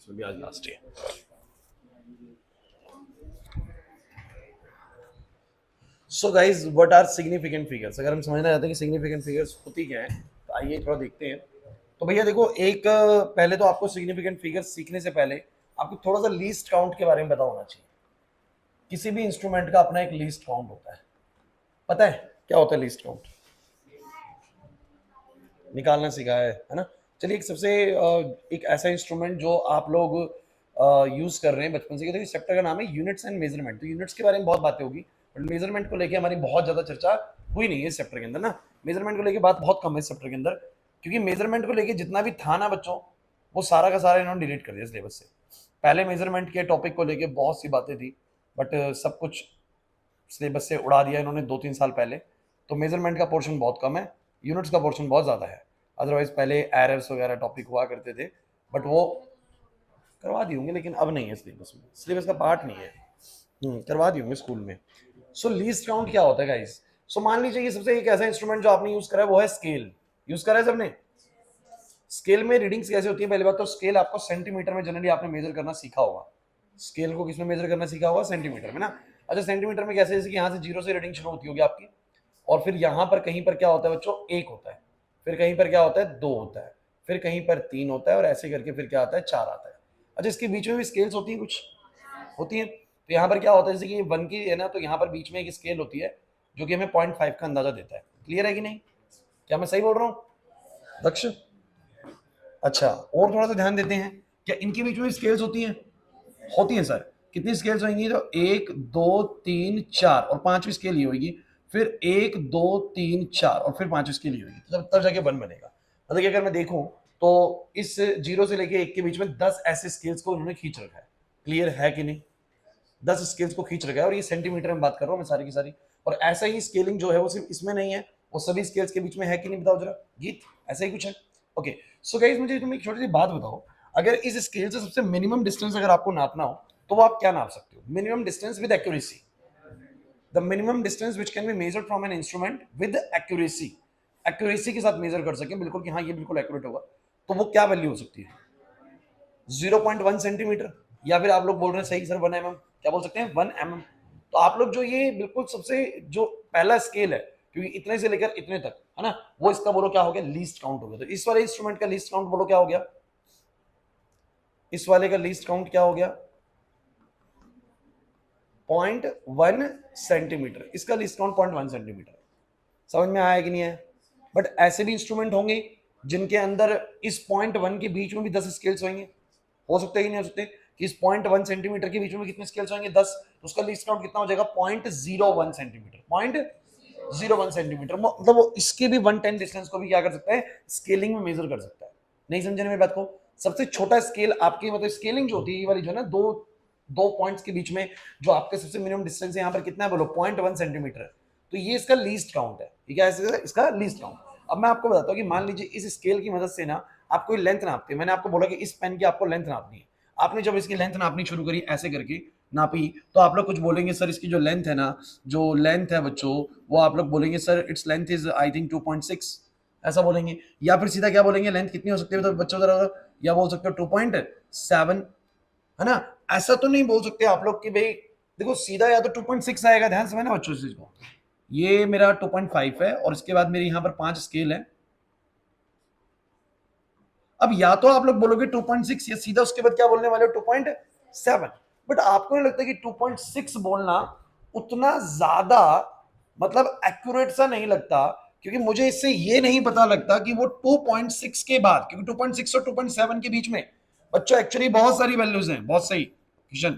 इसमें भी आज लास्ट है। So guys what are significant figures, अगर हम समझना चाहते हैं कि सिग्निफिकेंट फिगर्स होती क्या है तो आइए थोड़ा देखते हैं। तो भैया देखो, एक पहले तो आपको सिग्निफिकेंट फिगर्स सीखने से पहले आपको थोड़ा सा लीस्ट काउंट के बारे में पता होना चाहिए। किसी भी इंस्ट्रूमेंट का अपना एक लीस्ट काउंट होता है। पता है क्या होता है लीस्ट काउंट? निकालना सीखा है ना? चलिए, एक सबसे एक ऐसा इंस्ट्रूमेंट जो आप लोग यूज कर रहे हैं बचपन से, तो इस चैप्टर का नाम है यूनिट्स एंड मेजरमेंट। तो यूनिट्स के बारे में बहुत बातें होगी, बट मेजरमेंट को लेके हमारी बहुत ज्यादा चर्चा हुई नहीं है इस चैप्टर के अंदर ना। मेजरमेंट को लेके बात बहुत कम है इस चैप्टर के अंदर, क्योंकि मेजरमेंट को लेके जितना भी था ना बच्चों, वो सारा का सारा इन्होंने डिलीट कर दिया सिलेबस से। पहले मेजरमेंट के टॉपिक को लेके बहुत सी बातें थी, बट सब कुछ सिलेबस से उड़ा दिया इन्होंने 2-3 साल पहले। तो मेजरमेंट का पोर्शन बहुत कम है, यूनिट्स का पोर्शन बहुत ज़्यादा है। अदरवाइज पहले एरर्स वगैरह टॉपिक हुआ करते थे, बट वो करवा दिए होंगे, लेकिन अब नहीं है सिलेबस में, सिलेबस का पार्ट नहीं है। करवा दिए होंगे स्कूल में। सो लीस्ट काउंट क्या होता है गाइस? सो मान लीजिए ये सबसे एक ऐसा इंस्ट्रूमेंट जो आपने यूज करा है वो है स्केल। यूज करा है सबने? स्केल में रीडिंग्स कैसे होती है? पहली बात तो स्केल आपको सेंटीमीटर में जनरली आपने मेजर करना सीखा होगा। स्केल को किसमें मेजर करना सीखा होगा? सेंटीमीटर में ना। अच्छा, सेंटीमीटर में कैसे? जैसे कि यहाँ से 0 से रीडिंग शुरू होती होगी आपकी, और फिर यहाँ पर कहीं पर क्या होता है बच्चों? 1 होता है, फिर कहीं पर क्या होता है? 2 होता है, फिर कहीं पर 3 होता है, और ऐसे करके फिर क्या आता है? 4 आता है। अच्छा, इसके बीच में भी स्केल्स होती हैं, कुछ होती हैं। तो यहाँ पर क्या होता है, जैसे कि 1 की है ना, तो यहाँ पर बीच में एक स्केल होती है जो कि हमें 0.5 का अंदाजा देता है। क्लियर है कि नहीं? क्या मैं सही बोल रहा हूँ दक्ष? अच्छा, और थोड़ा सा ध्यान देते हैं, क्या इनके बीच में स्केल्स होती हैं? होती हैं सर। कितनी स्केल्स होंगी? तो 1 2 3 4, और 5वीं स्केल ये होगी। फिर 1 2 3 4, और फिर 5वीं स्केल ये होगी, तब जाके 1 बनेगा। मतलब कि अगर मैं देखूं तो इस 0 से लेके 1 के बीच में 10 ऐसे स्केल्स को उन्होंने खींच रखा है। क्लियर है कि नहीं? 10 स्केल्स को खींच रखा है, और ये सेंटीमीटर में बात कर रहा हूँ मैं सारी की सारी। और ऐसा ही स्केलिंग जो है वो सिर्फ इसमें नहीं है, वो सभी स्केल्स के बीच में है कि नहीं? बताओ जरा गीत, ऐसा ही कुछ है? ओके। सो गाइस, मुझे तुम एक छोटी सी बात बताओ, अगर इस स्केल से सबसे मिनिमम डिस्टेंस अगर आपको नापना हो तो वो आप क्या नाप सकते हो? Minimum distance with accuracy, the minimum distance which can be measured from an instrument with accuracy. Accuracy के साथ मेजर कर सके बिल्कुल कि हाँ ये बिल्कुल एक्यूरेट होगा, तो वो क्या वैल्यू हो सकती है? 0.1 सेंटीमीटर, या फिर आप लोग बोल रहे हैं सही सर 1 mm, क्या बोल सकते हैं? 1 mm। तो आप लोग जो ये बिल्कुल सबसे जो पहला स्केल है, क्योंकि इतने से लेकर इतने तक है ना, वो इसका बोलो क्या हो गया? लीस्ट काउंट हो गया। तो इस वाले इंस्ट्रूमेंट का लीस्ट काउंट बोलो क्या हो गया? इस वाले का लीस्ट काउंट क्या हो गया? 0.1 सेंटीमीटर। इसका लीस्ट काउंट 0.1 सेंटीमीटर। समझ में आया कि नहीं है? बट ऐसे भी इंस्ट्रूमेंट होंगे जिनके अंदर इस 0.1 के बीच में भी 10 स्केल्स होंगे। हो सकते हैं कि नहीं हो सकते? कि इस 0.1 सेंटीमीटर के बीच में कितने स्केल्स होंगे? 10। तो उसका लीस्ट काउंट कितना हो जाएगा? 0.01 सेंटीमीटर। 0.01 सेंटीमीटर मतलब वो इसके भी 1/10 डिस्टेंस को भी क्या कर सकता है? स्केलिंग में मेजर कर सकता है। नहीं समझने में बात को? सबसे छोटा स्केल आपकी मतलब स्केलिंग जो होती है ये वाली जो है ना, दो दो पॉइंट्स के बीच में जो आपके सबसे मिनिमम डिस्टेंस है, यहाँ पर कितना है बोलो? 0.1 सेंटीमीटर। तो ये इसका लीस्ट काउंट है। ये क्या है? इसका लीस्ट काउंट। अब मैं आपको बताता हूँ कि मान लीजिए इस स्केल की मदद से ना आप कोई लेंथ नापते हैं। मैंने आपको बोला कि इस पेन की आपको लेंथ नापनी है। आपने जब इसकी लेंथ नापनी शुरू करी ऐसे करके नापी, तो आप लोग कुछ बोलेंगे सर इसकी जो लेंथ है ना, जो लेंथ है बच्चों, वो आप लोग बोलेंगे sir its length is I think 2.6, ऐसा बोलेंगे। या फिर सीधा क्या बोलेंगे? लेंथ कितनी हो सकती है तो बच्चों जरा, या बोल सकते हो 2.7, है ना? ऐसा तो नहीं बोल सकते आप लोग कि भाई देखो सीधा या तो 2.6 आएगा। ध्यान से ना बच्चों, इस चीज को, ये मेरा 2.5 है और इसके बाद मेरे यहां पर 5 स्केल है। अब या तो आप लोग बोलोगे 2.6, या सीधा उसके बाद क्या बोलने वाले हो? 2.7। बट आपको नहीं लगता कि 2.6 बोलना उतना ज्यादा मतलब एक्यूरेट सा नहीं लगता? क्योंकि मुझे इससे ये नहीं पता लगता कि वो 2.6 के बाद, क्योंकि 2.6 और 2.7 के बीच में बच्चों एक्चुअली बहुत सारी वैल्यूज हैं। बहुत सही किशन,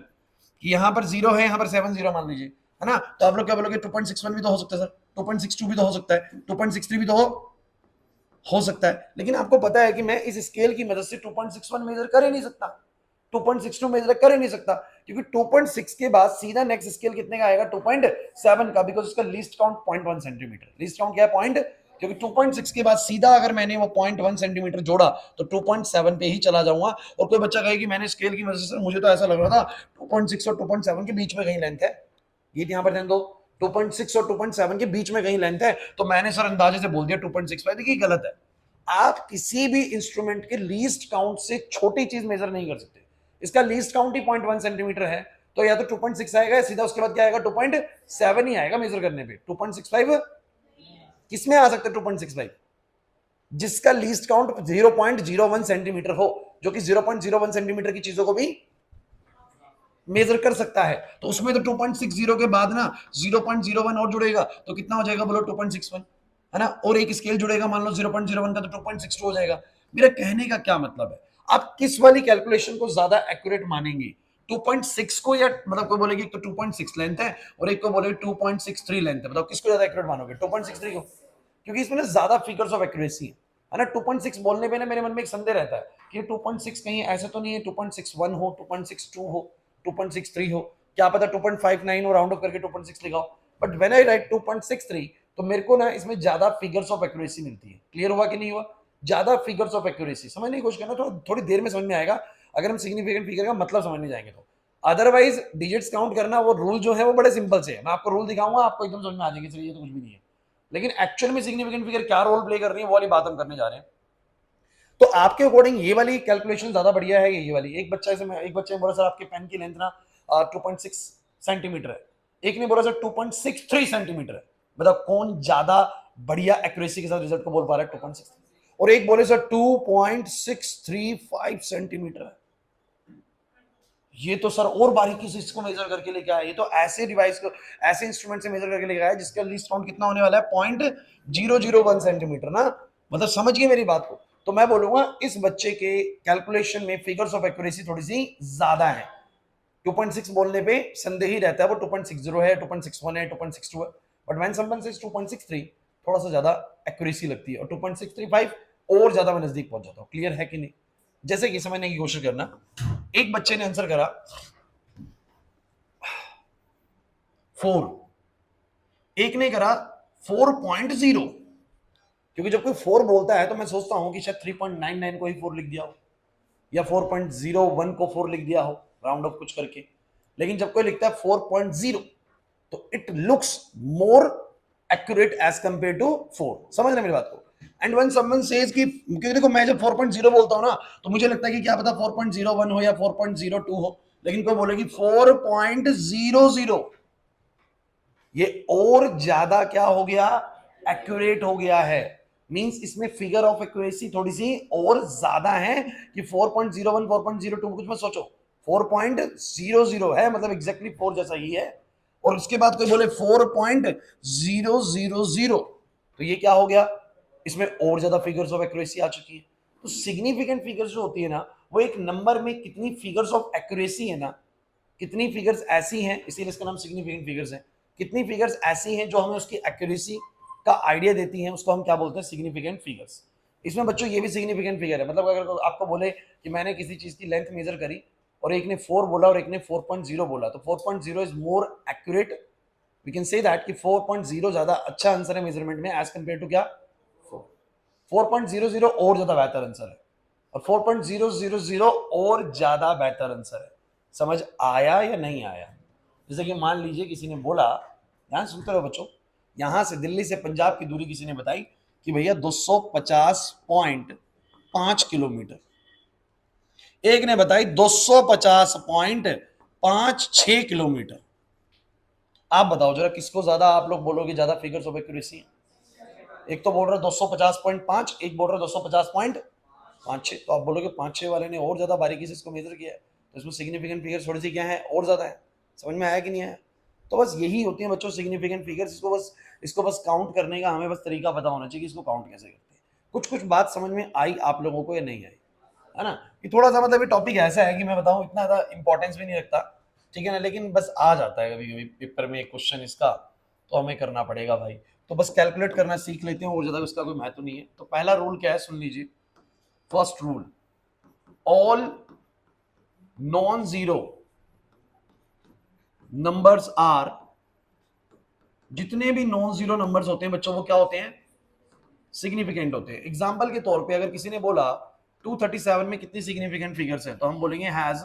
कि यहाँ पर 0 है, यहाँ पर 7 0 मान लीजिए, है ना? तो आप लोग क्या बोलोगे? 2.61 भी तो हो सकता है सर, 2.62 भी तो हो सकता है, 2.63 भी तो हो सकता है। लेकिन आपको पता है कि मैं इस स्केल की मदद से 2.61 मेजर कर ही नहीं सकता, 2.62 मेजर कर ही नहीं सकता, क्योंकि 2.6 के बाद सीधा नेक्स्ट स्केल कितने का आएगा? 2.7 का, बिकॉज उसका least count 0.1 centimetre. Least count क्या है? पॉइंट। क्योंकि 2.6 के बाद सीधा अगर मैंने वो 0.1 सेंटीमीटर जोड़ा तो 2.7 पे ही चला जाऊंगा। और कोई बच्चा कहे कि मैंने स्केल की मदद से, मुझे तो ऐसा लग रहा था 2.6 और 2.7 के बीच में कहीं लेंथ है। ये यहां पर ध्यान दो, 2.6 और 2.7 के बीच में कहीं लेंथ है, तो मैंने सर अंदाजे से बोल दिया 2.65। देखिए गलत है। आप किसी भी इंस्ट्रूमेंट के लीस्ट काउंट से छोटी चीज मेजर नहीं कर सकते। इसका लीस्ट काउंट ही 0.1 सेंटीमीटर है, तो या तो 2.6 आएगा, सीधा उसके बाद क्या आएगा 2.7 ही आएगा मेजर करने पे। 2.65 किसमें आ सकता है 2.65? जिसका लीस्ट काउंट 0.01 सेंटीमीटर हो, जो कि 0.01 सेंटीमीटर की चीजों को भी मेजर कर सकता है। तो उसमें तो 2.60 के बाद ना 0.01 और जुड़ेगा, तो कितना हो जाएगा बोलो 2.61, है ना, और एक स्केल जुड़ेगा मान लो 0.01 का, तो 2.62 हो जाएगा। मेरा कहने का क्या मतलब है, आप किस वाली कैलकुलेशन को ज्यादा एक्यूरेट मानेंगे? 2.6 को, या मतलब कोई बोलेगी तो 2.6 लेंथ है और एक को बोले 2.63 लेंथ है, बताओ किसको ज्यादा एक्यूरेट मानोगे? 2.63 को, क्योंकि इसमें ना ज्यादा फिगर्स ऑफ एक्यूरेसी है ना। 2.6 बोलने पे ना मेरे मन में एक संदेह रहता है कि 2.6 कहीं ऐसा तो नहीं है 2.61 हो, 2.62 हो, 2.63 हो, क्या पता 2.59 हो, राउंड ऑफ करके 2.6 लिखा हो। बट व्हेन आई राइट 2.63 तो मेरे को ना इसमें ज्यादा फिगर्स ऑफ एक्यूरेसी मिलती है। क्लियर हुआ कि नहीं हुआ? ज्यादा फिगर्स ऑफ एक्यूरेसी समझने की कोशिश करना, थोड़ी देर में समझ में आएगा अगर हम सिग्निफिकेंट फिगर का मतलब समझने जाएंगे तो। अदरवाइज डिजिट्स काउंट करना वो रूल जो है वो बड़े सिंपल से है, मैं आपको रूल दिखाऊंगा आपको एकदम समझ में आ जाएगी, चलिए ये तो कुछ भी नहीं है। लेकिन एक्चुअल में सिग्निफिकेंट फिगर क्या रोल प्ले कर रही है वो वाली बात हम करने जा रहे हैं। तो आपके अकॉर्डिंग ये वाली कैलकुलेशन ज्यादा बढ़िया है ये वाली? एक बच्चा ऐसे, एक बच्चे ने बोला सर आपके पेन की लेंथ ना 2.6 सेंटीमीटर है, एक ने बोला सर 2.63 सेंटीमीटर है, बताओ कौन ज्यादा बढ़िया एक्यूरेसी के साथ रिजल्ट को बोल पा रहा है 2.6? और एक बोले सर 2.635 सेंटीमीटर है, ये तो सर और बारीकी से इसको मेजर करके लेके आया, ये तो ऐसे डिवाइस को ऐसे इंस्ट्रूमेंट से मेजर करके लेके आया जिसका लीस्ट काउंट कितना होने वाला है 0.001 सेंटीमीटर ना, मतलब समझ गए मेरी बात को। तो मैं बोलूंगा इस बच्चे के कैलकुलेशन में फिगर्स ऑफ एक्यूरेसी थोड़ी सी ज्यादा है। 2.6 बोलने पे संदेह ही रहता है वो 2.60 है, 2.61 है, 2.62 है, बट व्हेन समवन सेज 2.63 थोड़ा सा ज्यादा एक्यूरेसी लगती है, और 2.635 और ज्यादा मैं नजदीक पहुंच जाता हूं। क्लियर है कि नहीं? जैसे कि समझने की कोशिश करना, एक बच्चे ने आंसर करा 4, एक ने करा 4.0, क्योंकि जब कोई 4 बोलता है तो मैं सोचता हूं कि शायद 3.99 को ही 4 लिख दिया हो, या 4.01 को 4 लिख दिया हो राउंड ऑफ कुछ करके। लेकिन जब कोई लिखता है 4.0 तो it looks more accurate as compare to 4। समझ रहे मेरी बात को? एंड व्हेन समवन सेज कि, क्योंकि देखो मैं जब 4.0 बोलता हूं ना तो मुझे लगता है कि क्या पता 4.01 हो या 4.02 हो, लेकिन कोई बोलेगी 4.00, ये और ज्यादा क्या हो गया? एक्यूरेट हो गया है। मींस इसमें फिगर ऑफ एक्यूरेसी थोड़ी सी और ज्यादा है कि 4.01 4.02, कुछ मत सोचो, 4.00 है, मतलब एग्जैक्टली 4 जैसा ही है। और उसके बाद कोई बोले 4.000, तो ये क्या हो गया? इसमें और ज्यादा फिगर्स ऑफ एक्यूरेसी आ चुकी है। तो सिग्निफिकेंट फिगर्स जो होती है ना, वो एक नंबर में कितनी फिगर्स ऑफ एक्यूरेसी है ना, कितनी फिगर्स ऐसी हैं, इसीलिए इसका नाम सिग्निफिकेंट फिगर्स है, कितनी फिगर्स ऐसी हैं जो हमें उसकी एक्यूरेसी का आइडिया देती हैं, उसको हम क्या बोलते हैं? Significant figures. इसमें बच्चों ये भी सिग्निफिकेंट फिगर है, मतलब अगर आपको बोले कि मैंने किसी चीज की लेंथ मेजर करी और एक ने 4 बोला और एक ने 4.0 बोला, तो 4.0 is more accurate, we can say that कि 4.0 ज्यादा अच्छा आंसर है मेजरमेंट में एज कंपेयर टू क्या 4.00 और ज्यादा बेहतर आंसर है, और 4.000 और ज्यादा बेहतर आंसर है। समझ आया या नहीं आया? जैसे कि मान लीजिए किसी ने बोला, ध्यान सुनते रहो बच्चों, यहां से दिल्ली से पंजाब की दूरी किसी ने बताई कि भैया 250.5 किलोमीटर, एक ने बताई 250.56 किलोमीटर। आप बताओ जरा किसको ज्यादा आप लोग बोलोगे ज्यादा फिगर्स ऑफ एक्यूरेसी है? एक तो बोल रहा है 250.5, एक बोल रहा है 250.56, तो आप बोलोगे 5-6 वाले ने और ज्यादा बारीकी से इसको मेजर किया है, तो इसमें सिग्निफिकेंट फिगर थोड़ी सी क्या है? और ज्यादा है। समझ में आया कि नहीं आया? तो बस यही होती है बच्चों सिग्निफिकेंट फिगर्स। इसको बस काउंट करने का हमें बस तरीका पता होना चाहिए कि इसको काउंट कैसे करते हैं। कुछ कुछ बात समझ में आई आप लोगों को या नहीं आई? है ना, कि थोड़ा सा मतलब ये टॉपिक ऐसा है कि मैं बताऊं इतना ज्यादा इंपॉर्टेंस भी नहीं रखता, ठीक है ना, लेकिन बस आ जाता है कभी कभी पेपर में एक क्वेश्चन इसका, तो हमें करना पड़ेगा भाई। तो बस कैलकुलेट करना सीख लेते हैं, और ज्यादा उसका कोई महत्व नहीं है। तो पहला रूल क्या है सुन लीजिए, first rule, all non zero numbers are, जितने भी नॉन जीरो नंबर्स होते हैं बच्चों वो क्या होते हैं? सिग्निफिकेंट होते हैं। एग्जांपल के तौर पे अगर किसी ने बोला 237 में कितनी सिग्निफिकेंट फिगर्स हैं, तो हम बोलेंगे हैज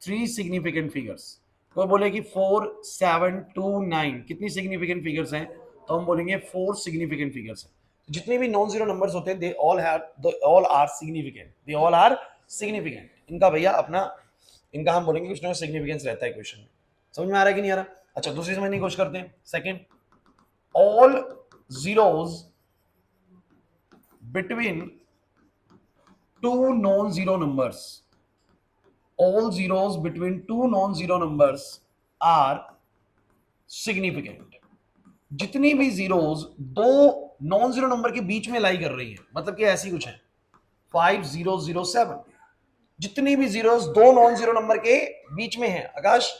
3 सिग्निफिकेंट फिगर्स। कोई बोलेगी 4729 कितनी सिग्निफिकेंट फिगर्स हैं, तो हम बोलेंगे 4 सिग्निफिकेंट फिगर्स हैं। जितने भी नॉन जीरो नंबर्स होते हैं they all are significant, they all are significant. इनका भैया अपना इनका हम बोलेंगे कुछ ना कुछ सिग्निफिकेंस रहता है क्वेश्चन में। समझ में आ रहा है कि नहीं आ रहा? अच्छा, दूसरी समझने की कोशिश करते हैं। Second, all zeros between two non zero numbers, all zeros between two non-zero numbers are significant। जितनी भी जीरोस दो नॉन जीरो नंबर के बीच में लाई कर रही है, मतलब कि ऐसी कुछ है 5007, जितनी भी जीरोस दो नॉन जीरो नंबर के बीच में है, आकाश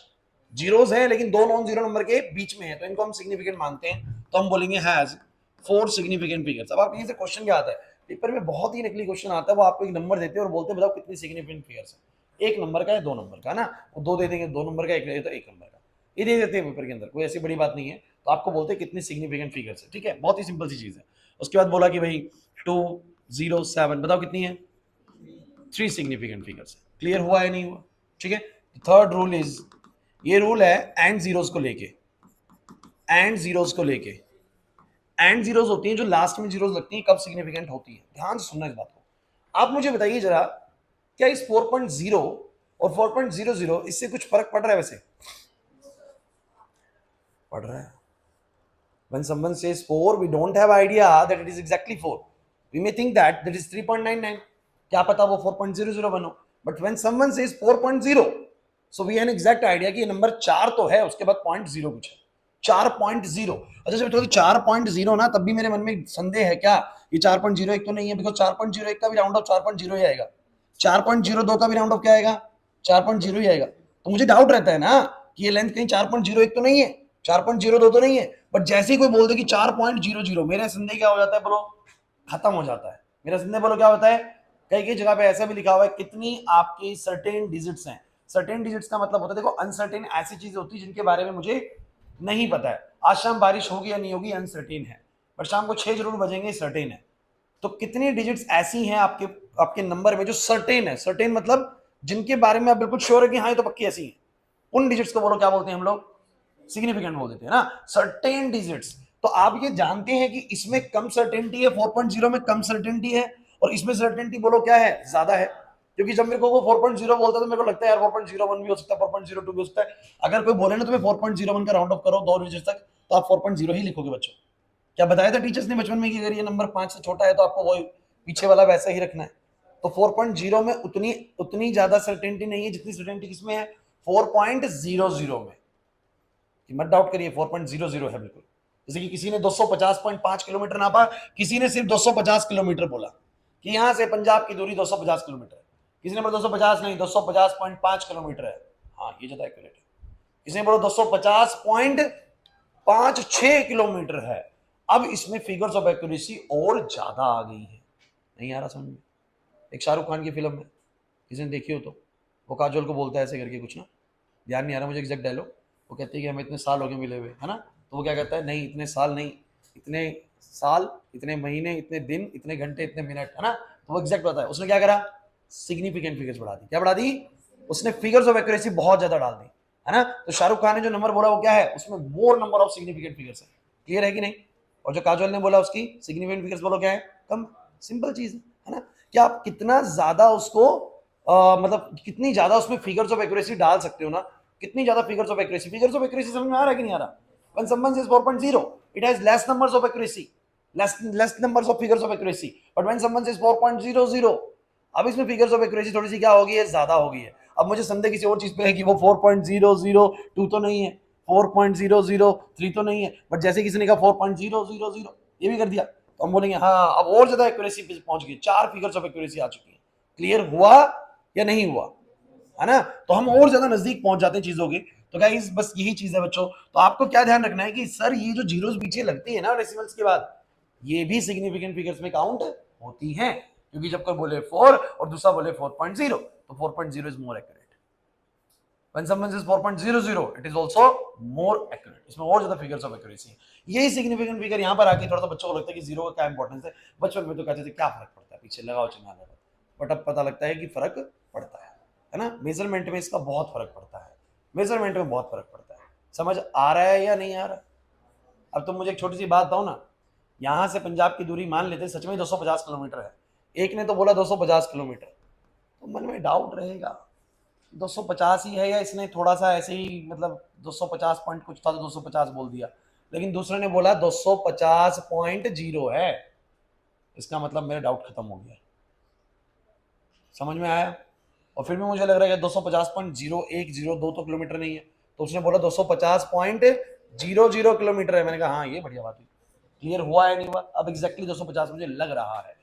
जीरोस है लेकिन दो नॉन जीरो नंबर के बीच में है, तो इनको हम सिग्निफिकेंट मानते हैं, तो हम बोलेंगे हैज फोर सिग्निफिकेंट फिगर्स। अब आपके से क्वेश्चन क्या आता है पेपर में, बहुत ही नकली क्वेश्चन आता है, वो आपको एक नंबर देते हैं और बोलते हैं बताओ कितनी सिग्निफिकेंट फिगर्स है, एक नंबर का है, दो नंबर का ना, वो दो दे देंगे, दो नंबर का एक तो एक नंबर का, ये दे देते हैं पेपर के अंदर, कोई ऐसी बड़ी बात नहीं है। तो आपको बोलते हैं कितनी सिग्निफिकेंट फिगर्स है, ठीक है, बहुत ही सिंपल सी चीज है। उसके बाद बोला कि भाई 207 बताओ कितनी है, थ्री सिग्निफिकेंट फिगर्स है। क्लियर हुआ है नहीं हुआ? ठीक है। थर्ड रूल इज, ये रूल है एंड जीरोस को लेके, एंड जीरोस को लेके, एंड जीरोस होती हैं जो लास्ट में जीरोस लगती हैं, कब सिग्निफिकेंट होती है, ध्यान से सुनना इस बात को। आप मुझे बताइए जरा, क्या इस 4.0 और 4.00 इससे कुछ फर्क पड़ रहा है? वैसे पड़ रहा है। When someone says 4, we don't have idea that it is exactly 4. We may think that is 3.99. क्या पता वो 4.00 बनो, but when someone says 4.0, so we have an exact idea कि ये नंबर 4 तो है, उसके बाद 0.0 कुछ है, 4.0। अच्छा जब तो 4.0 ना, तब भी मेरे मन में संदेह है क्या, ये 4.01 तो नहीं है, बिकॉज 4.01 का भी राउंड ऑफ 4.0 ही आएगा, 4.02 का भी राउंड ऑफ क्या आएगा, 4.0 ही आएगा। तो मुझे डाउट रहता है ना कि ये लेंथ कहीं 4.01 तो नहीं है, 4.02 तो नहीं है, बट जैसे ही कोई बोल दे कि 4.00, मेरा संदेह क्या हो जाता है बोलो, खत्म हो जाता है मेरा संदेह। बोलो क्या होता है, कई कई जगह पे ऐसा भी लिखा हुआ है कितनी आपकी सर्टेन डिजिट्स हैं। सर्टेन डिजिट्स का मतलब होता है, देखो अनसर्टेन ऐसी चीज होती है जिनके बारे में मुझे नहीं पता है, आज शाम बारिश होगी या नहीं होगी अनसर्टेन है, बट शाम को 6 जरूर बजेंगे सर्टेन है। तो कितनी डिजिट्स ऐसी हैं आपके आपके नंबर में जो सर्टेन है, सर्टेन मतलब जिनके बारे में आप बिल्कुल श्योर है कि हाँ ये तो पक्की ऐसी है, उन डिजिट्स को बोलो क्या बोलते हैं हम लोग, सिग्निफिकेंट बोल देते हैं ना, सर्टेन डिजिट्स। तो आप ये जानते हैं कि इसमें कम सर्टेनिटी है, 4.0 में कम सर्टेनिटी है, और इसमें सर्टेनिटी बोलो क्या है, ज्यादा है। क्योंकि जब मेरे को वो 4.0 बोलता है तो मेरे को लगता है यार 4.01 भी हो सकता है, 4.02 भी हो सकता है। अगर कोई बोले ना तुम्हें 4.01 का राउंड ऑफ करो दो डिजिट तक, तो आप 4.0 ही लिखोगे बच्चों। क्या बताया था टीचर्स ने बचपन में कि अगर ये नंबर 5 से छोटा है तो आपको वो पीछे वाला वैसा ही रखना है। तो 4.0 में उतनी उतनी ज्यादा सर्टेनिटी नहीं है जितनी सर्टेनिटी किसमें है, 4.00 में। मत डाउट करिए, 4.00 है बिल्कुल। जैसे कि किसी ने 250.5 किलोमीटर नापा, किसी ने सिर्फ 250 किलोमीटर बोला कि यहां से पंजाब की दूरी 250 किलोमीटर है, किसी ने बोला 250 नहीं 250.5 किलोमीटर है, हाँ ये ज्यादा एक्यूरेट है। किसी ने बोला 250.56 किलोमीटर है। अब इसमें फिगर्स ऑफ एक्यूरेसी और ज्यादा आ गई है, नहीं आ रहा समझ में? एक शाहरुख खान की फिल्म में किसी ने देखी हो तो, वो काजोल को बोलता है ऐसे करके कुछ ना, ध्यान नहीं आ रहा मुझे एग्जैक्ट डायलॉग, वो कहती है कि हमें इतने साल हो गए मिले हुए, है ना, तो वो क्या कहता है, नहीं इतने साल नहीं, इतने साल, इतने महीने, इतने दिन, इतने घंटे, इतने मिनट, है ना। तो वो एग्जैक्ट बताया, उसने क्या करा, सिग्निफिकेंट फिगर्स बढ़ा दी। क्या बढ़ा दी उसने, फिगर्स ऑफ एक्यूरेसी बहुत ज्यादा डाल दी, है ना। तो शाहरुख खान ने जो नंबर बोला वो क्या है, उसमें मोर नंबर ऑफ सिग्निफिकेंट फिगर्स है। क्लियर है कि नहीं? और जो काजोल ने बोला उसकी सिग्निफिकेंट फिगर्स बोलो क्या है, कम। सिंपल चीज है ना। क्या आप कितना ज्यादा उसको मतलब कितनी ज्यादा उसमें फिगर्स ऑफ एक्यूरेसी डाल सकते हो ना, कितनी ज्यादा figures of accuracy, figures of accuracy समझ में आ रहा है कि नहीं आ रहा? When someone says 4.0, it has less numbers of accuracy, less numbers of figures of accuracy. But when someone says 4.00, अब इसमें फिगर्स ऑफ एक्यूरेसी थोड़ी सी क्या होगी है, ज्यादा होगी है। अब मुझे संदेह किसी और चीज पे है कि वो 4.002 तो नहीं है, 4.003 तो नहीं है, बट जैसे किसी ने कहा 4.000 ये भी कर दिया, तो हम बोलेंगे हाँ अब और ज्यादा एक्यूरेसी पे पहुंच गई, 4 फिगर्स ऑफ एक्यूरेसी आ चुकी है। क्लियर हुआ या नहीं हुआ, है ना? तो हम और ज्यादा नजदीक पहुंच जाते हैं चीजों के। तो गाइस बस यही चीज है बच्चों। तो आपको क्या ध्यान रखना है कि सर ये जो जीरोस पीछे लगती है ना डेसिमल्स के बाद, ये भी सिग्निफिकेंट फिगर्स में काउंट होती हैं, क्योंकि जब कोई बोले 4 और दूसरा बोले 4.0, तो 4.0 is more accurate. When someone says 4.00, it is also more accurate. इसमें और ज्यादा फिगर्स ऑफ एक्यूरेसी है। यही सिग्निफिकेंट फिगर यहाँ पर आके थोड़ा सा बच्चों को लगता है कि जीरो का क्या इंपॉर्टेंस है। बचपन में तो कहते थे क्या फर्क पड़ता है, पीछे लगाओ चिन्ह लगाओ, बट अब पता लगता है कि फर्क पड़ता है ना। मेजरमेंट में इसका बहुत फर्क पड़ता है, मेजरमेंट में बहुत फर्क पड़ता है। समझ आ रहा है या नहीं आ रहा? अब तुम मुझे एक छोटी सी बात बताओ ना, यहाँ से पंजाब की दूरी मान लेते सच में 250 किलोमीटर है, एक ने तो बोला 250 किलोमीटर, तो मन में डाउट रहेगा 250 ही है, या इसने थोड़ा सा ऐसे ही मतलब 250 पॉइंट कुछ था तो 250 बोल दिया, लेकिन दूसरे ने बोला 250.0 है, इसका मतलब मेरा डाउट खत्म हो गया। समझ में आया? और फिर भी मुझे लग रहा है कि 250.0102 तो किलोमीटर नहीं है, तो उसने बोला 250.00 किलोमीटर है। मैंने कहा हाँ ये बढ़िया बात है। क्लियर हुआ है नहीं हुआ? अब एग्जैक्टली 250 मुझे लग रहा है।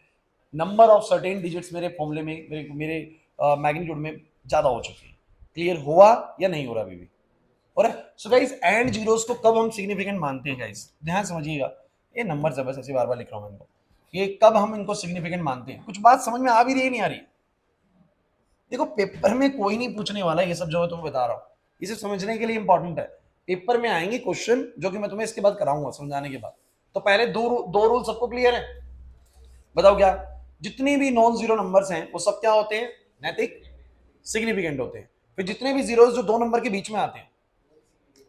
नंबर ऑफ सर्टेन डिजिट्स मेरे फॉर्मूले में, मेरे मैग्नीट्यूड में ज्यादा हो चुके हैं। क्लियर हुआ या नहीं हो रहा अभी भी? और सो गाइस, एंड जीरोस को कब हम सिग्निफिकेंट मानते हैं गाइस, ध्यान समझिएगा। ये नंबर है बस, ऐसे बार बार लिख रहा हूं मैं इनको। ये कब हम इनको सिग्निफिकेंट मानते हैं, कुछ बात समझ में आ भी रही है नहीं आ रही? देखो पेपर में कोई नहीं पूछने वाला ये सब जो मैं तुम्हें बता रहा हूँ, इसे समझने के लिए इंपॉर्टेंट है। पेपर में आएंगे क्वेश्चन जो कि मैं तुम्हें इसके बाद कराऊंगा समझाने के बाद। तो पहले दो रूल सबको क्लियर है? बताओ क्या? जितने भी नॉन जीरो नंबर्स हैं वो सब क्या होते हैं? नैतिक सिग्निफिकेंट होते हैं। फिर जितने भी जीरोस जो दो नंबर के बीच में आते हैं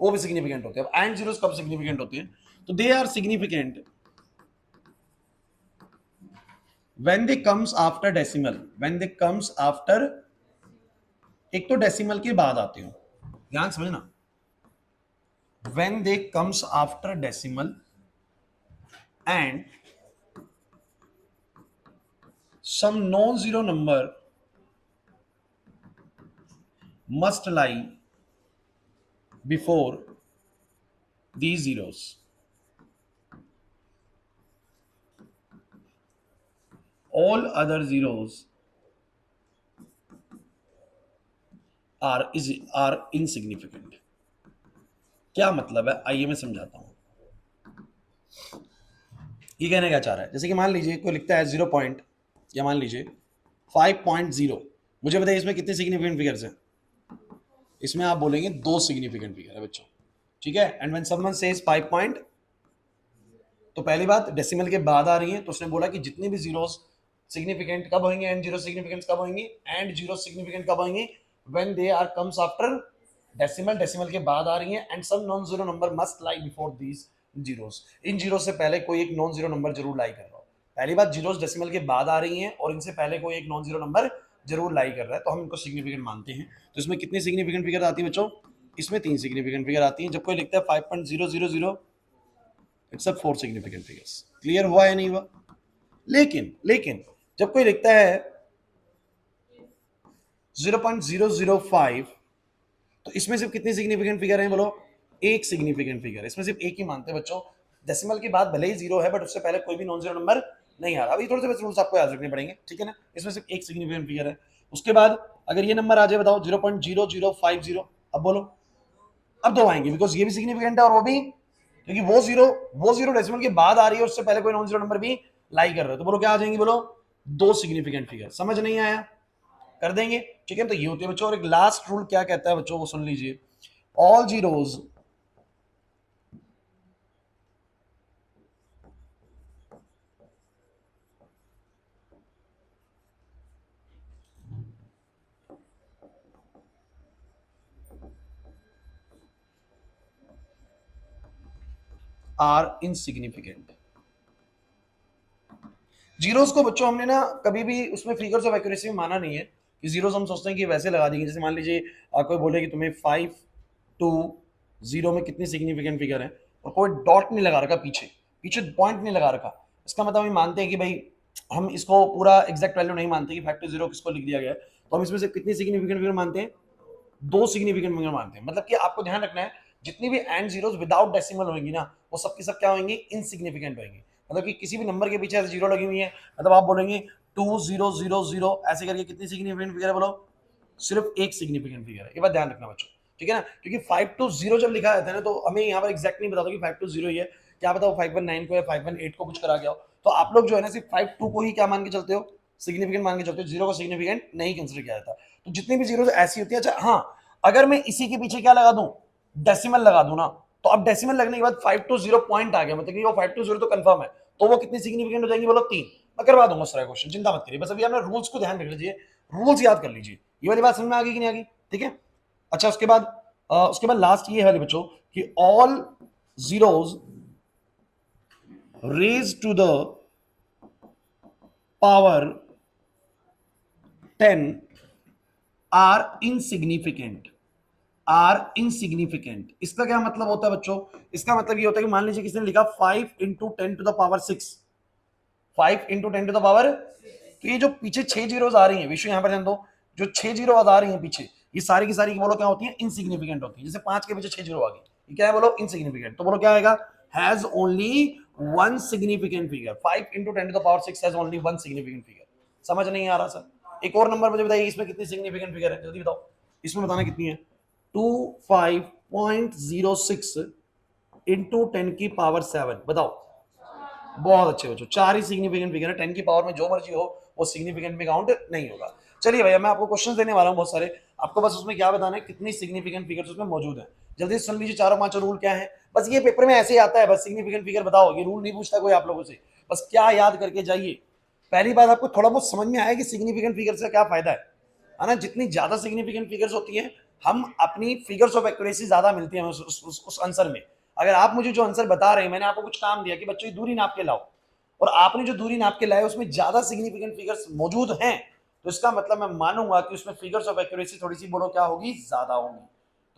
वो भी सिग्निफिकेंट होते हैं। अब एंड जीरोस कब सिग्निफिकेंट होते हैं? तो they are significant when they comes after decimal, when they comes after, एक तो डेसिमल के बाद आते हो, ध्यान समझना, when they comes after decimal and some non-zero number must lie before these zeros. All other zeros are insignificant. क्या मतलब है आइए मैं समझाता हूं। ये कहने क्या चाह रहा है, जैसे कि मान लीजिए कोई लिखता है 0 पॉइंट, या मान लीजिए 5.0, मुझे बताइए इसमें कितने सिग्निफिकेंट फिगर्स हैं? इसमें आप बोलेंगे दो सिग्निफिकेंट फिगर है बच्चों, ठीक है। And when someone says 5 point, तो पहली बात डेसिमल के बाद आ रही है, तो उसने बोला कि जितनी भी जीरोस सिग्निफिकेंट कब होंगे, एंड जीरो सिग्निफिकेंट कब होंगे, एंड जीरो सिग्निफिकेंट कब होंगे? When they are comes after decimal, decimal के बाद आ रही है, and some non zero number must lie before these zeros, इन जीरो से पहले कोई एक नॉन जीरो नंबर जरूर लाई कर रहा हो। पहली बात, जीरोस डेसिमल के बाद आ रही हैं और इनसे पहले कोई एक नॉन जीरो नंबर जरूर लाई कर रहा है, तो हम इनको सिग्निफिकेंट मानते हैं। तो इसमें कितनी सिग्निफिकेंट फिगर आती है बच्चों? इसमें तीन सिग्निफिकेंट फिगर आती है। जब कोई लिखता है 5.000, it's a four significant figures. Clear हुआ या नहीं हुआ? लेकिन जब कोई लिखता है 0.005, तो इसमें सिर्फ कितनी सिग्निफिकेंट फिगर है बोलो? एक सिग्निफिकेंट फिगर, इसमें सिर्फ एक ही मानते हैं बच्चों। डेसिमल के बाद भले ही जीरो है बट उससे पहले कोई भी नॉन जीरो नंबर नहीं आ रहा। अभी थोड़े से बस रूल्स आपको याद रखने पड़ेंगे, ठीक है ना। इसमें सिर्फ एक सिग्निफिकेंट फिगर है। उसके बाद अगर ये नंबर आ जाए बताओ 0.0050, अब बोलो, अब दो आएंगे बिकॉज ये भी सिग्निफिकेंट है और वो भी, क्योंकि वो जीरो डेसिमल के बाद आ रही है, उससे पहले कोई नॉन जीरो नंबर भी लाई कर रहे हो, तो बोलो क्या आ जाएंगे? बोलो दो सिग्निफिकेंट फिगर। समझ नहीं आया? कर देंगे, ठीक है। तो ये होती है बच्चों। और एक लास्ट रूल क्या कहता है बच्चों, वो सुन लीजिए। All zeros are insignificant. Zeros को बच्चों हमने ना कभी भी उसमें फिगर्स ऑफ एक्यूरेसी में माना नहीं है कि जीरोस हम सोचते हैं कि वैसे लगा देंगे। जैसे मान लीजिए कोई बोले कि तुम्हें 5 to 0 में कितनी सिग्निफिकेंट फिगर है और कोई डॉट नहीं लगा रखा, पीछे पीछे पॉइंट नहीं लगा रखा, इसका मतलब हम मानते हैं कि भाई हम इसको पूरा एग्जैक्ट वैल्यू नहीं मानते कि 5 to 0 किसको लिख दिया गया है, तो हम इसमें से कितनी सिग्निफिकेंट फिगर मानते हैं? दो सिग्निफिकेंट फिगर मानते हैं। मतलब कि आपको ध्यान रखना है, जितनी भी एंड जीरोस विदाउट डेसिमल होंगी ना, वो सब की सब क्या होंगी? इनसिग्निफिकेंट होंगी। मतलब कि किसी भी नंबर के पीछे जीरो लगी हुई है, मतलब आप बोलेंगे 2000 ऐसे करके कितनी सिग्निफिकेंट फिगर है बोलो? सिर्फ एक सिग्निफिकेंट फिगर है। ये बात ध्यान रखना बच्चों, ठीक है ना। क्योंकि 5 to 0 जब लिखा जाता है ना, तो हमें यहाँ पर एग्जैक्ट नहीं बता दो कि 5 to 0 ही है, क्या पता वो 519 को या 518 को कुछ करा गया हो। तो आप लोग जो है ना सिर्फ 52 को ही क्या मान के चलते हो? सिग्निफिकेंट मान के चलते हो, जीरो को सिग्निफिकेंट नहीं कंसिडर किया जाता। तो जितनी भी जीरो ऐसी होती है। अच्छा हाँ, अगर मैं इसी के पीछे क्या लगा दूं? डेसिमल लगा दूं ना, तो अब डेसिमल लगने के बाद 5 to 0 पॉइंट आ गया, मतलब कि वो 5 to 0 तो कंफर्म है, तो वो कितनी सिग्निफिकेंट हो जाएंगी बोलो? 3। मैं करवा दूंगा सारा क्वेश्चन, चिंता मत करिए। बस अभी आपने रूल्स को ध्यान रख लीजिए, रूल्स याद कर लीजिए। ये वाली बात समझ में आ गई कि नहीं आ गई? ठीक है। अच्छा उसके बाद लास्ट ये है वाली बच्चों कि all zeros raise to the power 10 are insignificant, are insignificant. इसका क्या मतलब होता है बच्चों? इसका मतलब ये होता है कि मान लीजिए किसी ने लिखा 5 इंटू 10⁻6, 5 इंटू 10⁻, तो ये जो पीछे 6 जीरोज आ रही हैं, विषय यहां पर ध्यान दो, जो 6 जीरो आ रही हैं पीछे, ये सारी की सारी बोलो क्या होती है? इनसिग्निफिकेंट होती है। जैसे 5 के पीछे 6 जीरो आ गई, ये क्या है बोलो? इनसिग्निफिकेंट। तो बोलो क्या आएगा? Has only one significant figure. 5 into 10⁻6 has only one significant figure. समझ नहीं आ रहा सर? एक और नंबर मुझे बताइए इसमें कितनी सिग्निफिकेंट फिगर है, जल्दी बताओ। इसमें बताना कितनी है? 25.06 इंटू 10⁻7, बताओ। बहुत अच्छे बच्चों, 4 ही सिग्निफिकेंट फिगर है। 10 की पावर में जो मर्जी हो वो सिग्निफिकेंट में काउंट नहीं होगा। चलिए भैया, मैं आपको क्वेश्चन देने वाला हूँ बहुत सारे, आपको बस उसमें क्या बताना है? कितनी सिग्निफिकेंट फिगर्स उसमें मौजूद है। जल्दी सुन लीजिए, चारों पांचों रूल क्या है। बस ये पेपर में ऐसे ही आता है, बस सिग्निफिकेंट फिगर बताओ, ये रूल नहीं पूछता कोई आप लोगों से, बस क्या याद करके जाइए। पहली बात, आपको थोड़ा बहुत समझ में आया कि सिग्निफिकेंट फिगर का क्या फायदा है ना? जितनी ज्यादा सिग्निफिकेंट फिगर्स होती हैं, हम अपनी फिगर्स ऑफ एक्यूरेसी ज्यादा मिलती है उस आंसर में। अगर आप मुझे जो आंसर बता रहे हैं, मैंने आपको कुछ काम दिया कि बच्चों ये दूरी नाप के लाओ, और आपने जो दूरी नाप के लाए उसमें ज्यादा सिग्निफिकेंट फिगर्स मौजूद हैं, तो इसका मतलब मैं मानूंगा कि उसमें फिगर्स ऑफ एक्यूरेसी थोड़ी सी बोलो क्या होगी? ज्यादा होगी।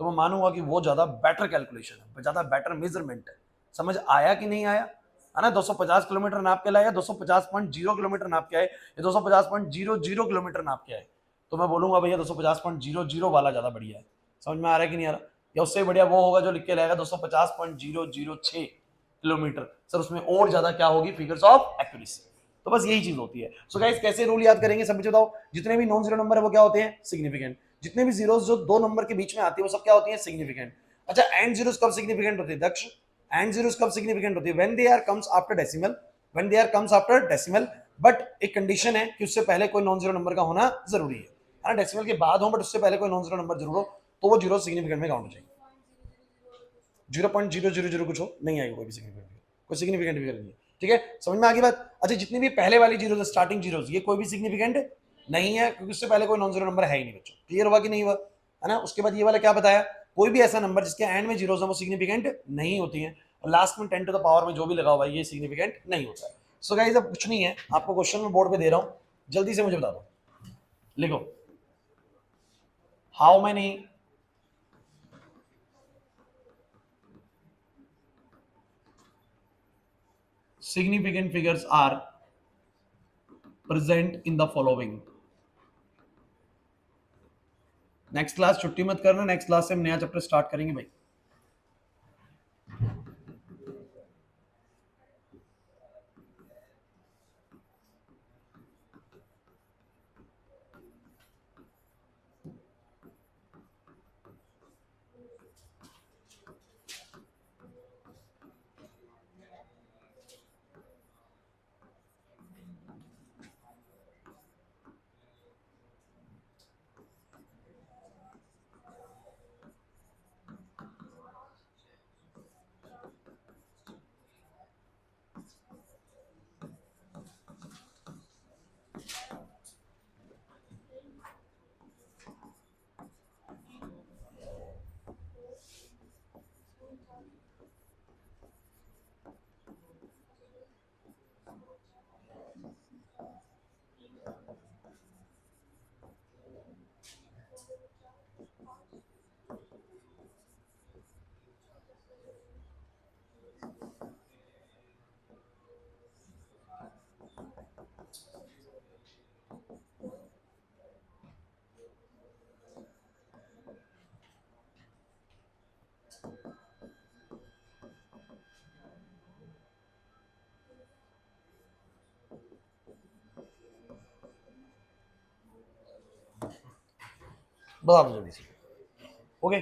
तो मैं मानूंगा कि वो ज्यादा बेटर कैलकुलेशन है, ज्यादा बेटर मेजरमेंट है। समझ आया कि नहीं आया? है ना? 250 किलोमीटर नाप के लाए, या 250.0 किलोमीटर नाप के आए, या 250.00 किलोमीटर नाप के आए, तो मैं बोलूंगा भैया 250.00 वाला ज्यादा बढ़िया है। समझ में आ रहा है कि नहीं आ रहा? या उससे बढ़िया वो होगा जो लिख के लाएगा 250.006 किलोमीटर, सर उसमें और ज्यादा क्या होगी? Figures of accuracy. तो बस यही चीज होती है। सो गाइस, कैसे रूल याद करेंगे सब मुझे बताओ। जितने भी नॉन जीरो नंबर है वो क्या होते हैं? सिग्निफिकेंट। जितने भी जीरोस जो दो नंबर के बीच में आती है वो सब क्या होती है? सिग्निफिकेंट। अच्छा, एंड जीरोस कब सिग्निफिकेंट होती है दक्ष? एंड जीरोस कब सिग्निफिकेंट होती है? When they are comes after decimal, when they are comes after decimal. But एक कंडीशन है कि उससे पहले कोई नॉन जीरो नंबर का होना जरूरी है ना? डेसिमल के बाद हो बट उससे पहले कोई नॉन जीरो नंबर जरूर हो, तो वो जीरो सिग्निफिकेंट में काउंट हो जाएगी। 0.000 कुछ हो, नहीं आएगा कोई भी सिग्निफिकेंट फिगर, कोई सिग्निफिकेंट फिगर नहीं है। ठीक है, समझ में आ गई बात? अच्छा, जितनी भी पहले वाली जीरो, स्टार्टिंग जीरो, ये कोई भी सिग्निफिकेंट नहीं है, क्योंकि उससे पहले कोई नॉन जीरो नंबर है ही नहीं बच्चों। क्लियर हुआ कि नहीं हुआ? है ना? उसके बाद ये वाला क्या बताया? कोई भी ऐसा नंबर जिसके एंड में जीरो है वो सिग्निफिकेंट नहीं होती है, और लास्ट में 10 टू द पावर में जो भी लगा हुआ है ये सिग्निफिकेंट नहीं होता है। सो गाइस, अब कुछ नहीं है, आपको क्वेश्चन में बोर्ड पे दे रहा हूं, जल्दी से मुझे बता दो। लिखो, how many significant figures are present in the following। Next class छुट्टी मत करना, नेक्स्ट क्लास से हम नया चैप्टर स्टार्ट करेंगे भाई। बता दो जल्दी से। ओके,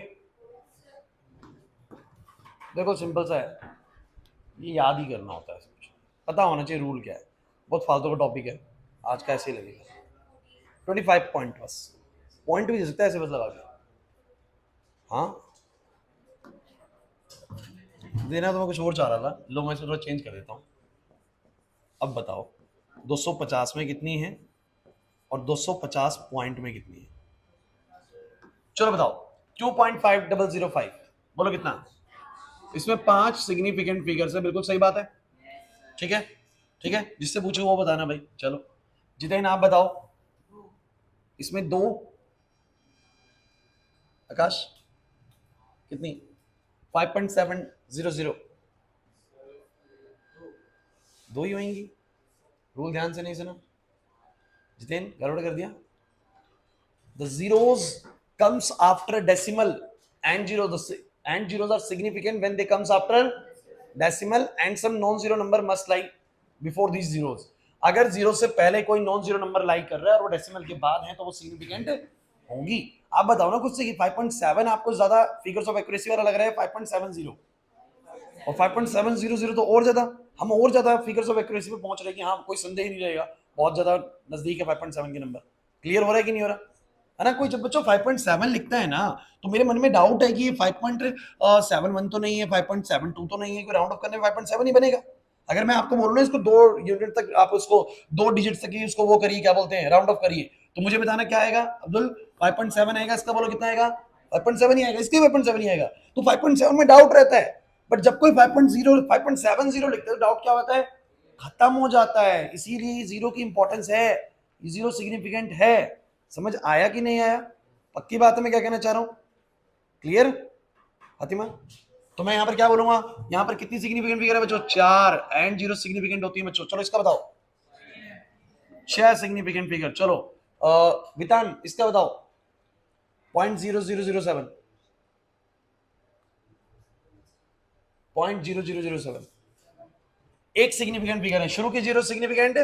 देखो सिंपल सा है, ये याद ही करना होता है सब कुछ, पता होना चाहिए रूल क्या है। बहुत फालतू का टॉपिक है, आज का ऐसे ही लगेगा। 25 पॉइंट, बस पॉइंट भी दे सकता है ऐसे बस लगा के। हाँ, देना तो मैं कुछ और चाह रहा था, लो मैं इसे थोड़ा चेंज कर देता हूँ। अब बताओ 250 में कितनी है और 250 पॉइंट में कितनी है? चलो बताओ। 2.5005, बोलो कितना? इसमें 5 सिग्निफिकेंट फिगर्स है, बिल्कुल सही बात है। ठीक है, ठीक है, जिससे पूछो वो बताना भाई। चलो जितेन आप बताओ, इसमें 2 आकाश कितनी? 5.700 दो ही होंगी। रूल ध्यान से नहीं सुना जितेन, गड़बड़ कर दिया। The zeros comes after decimal and zero. And zeros are significant when they comes after decimal and some non-zero number must lie before these zeros. अगर जीरो से पहले कोई नॉन जीरो नंबर लाई कर रहा है और वो डेसिमल के बाद है तो वो सिग्निफिकेंट होगी। आप बताओ ना खुद से कि 5.7 आपको ज्यादा फिगर्स ऑफ एक्यूरेसी वाला लग रहा है 5.70 और 5.700 तो और ज्यादा, हम और ज्यादा फिगर्स ऑफ एक्यूरेसी पे पहुंच रहे हैं कि हाँ कोई संदेह नहीं रहेगा, बहुत ज्यादा नजदीक है 5.7 के नंबर। क्लियर हो रहा है कि नहीं हो रहा है ना? कोई जब बच्चों 5.7 लिखता है ना तो मेरे मन में डाउट है कि ये 5.71 तो नहीं है, 5.72 तो नहीं है, कोई राउंड ऑफ करने में 5.7 ही बनेगा। अगर मैं आपको बोलूँ ना इसको 2 यूनिट तक आप उसको 2 डिजिट तक ही उसको वो करिए, क्या बोलते हैं, राउंड ऑफ करिए, तो मुझे बताना क्या आएगा अब्दुल? 5.7 आएगा। इसका बोलो कितना आएगा? 5.7 ही आएगा, इसके 5.7 ही आएगा। तो 5.7 में डाउट रहता है, बट जब कोई 5.0 5.70 लिखते हैं डाउट क्या होता है? खत्म हो जाता है। इसीलिए जीरो की इंपॉर्टेंस है, जीरो सिग्निफिकेंट है। समझ आया कि नहीं आया? पक्की बात है मैं क्या कहना चाह रहा हूं? क्लियर फातिमा? तो मैं यहां पर क्या बोलूंगा, यहां पर कितनी सिग्निफिकेंट फिगर है बच्चों? 4 एंड जीरो सिग्निफिकेंट होती है बच्चों। चलो इसका बताओ, 6 सिग्निफिकेंट फिगर। चलो वितान इसका बताओ, 0.0007 0.0007 एक सिग्निफिकेंट फिगर है। शुरू की जीरो सिग्निफिकेंट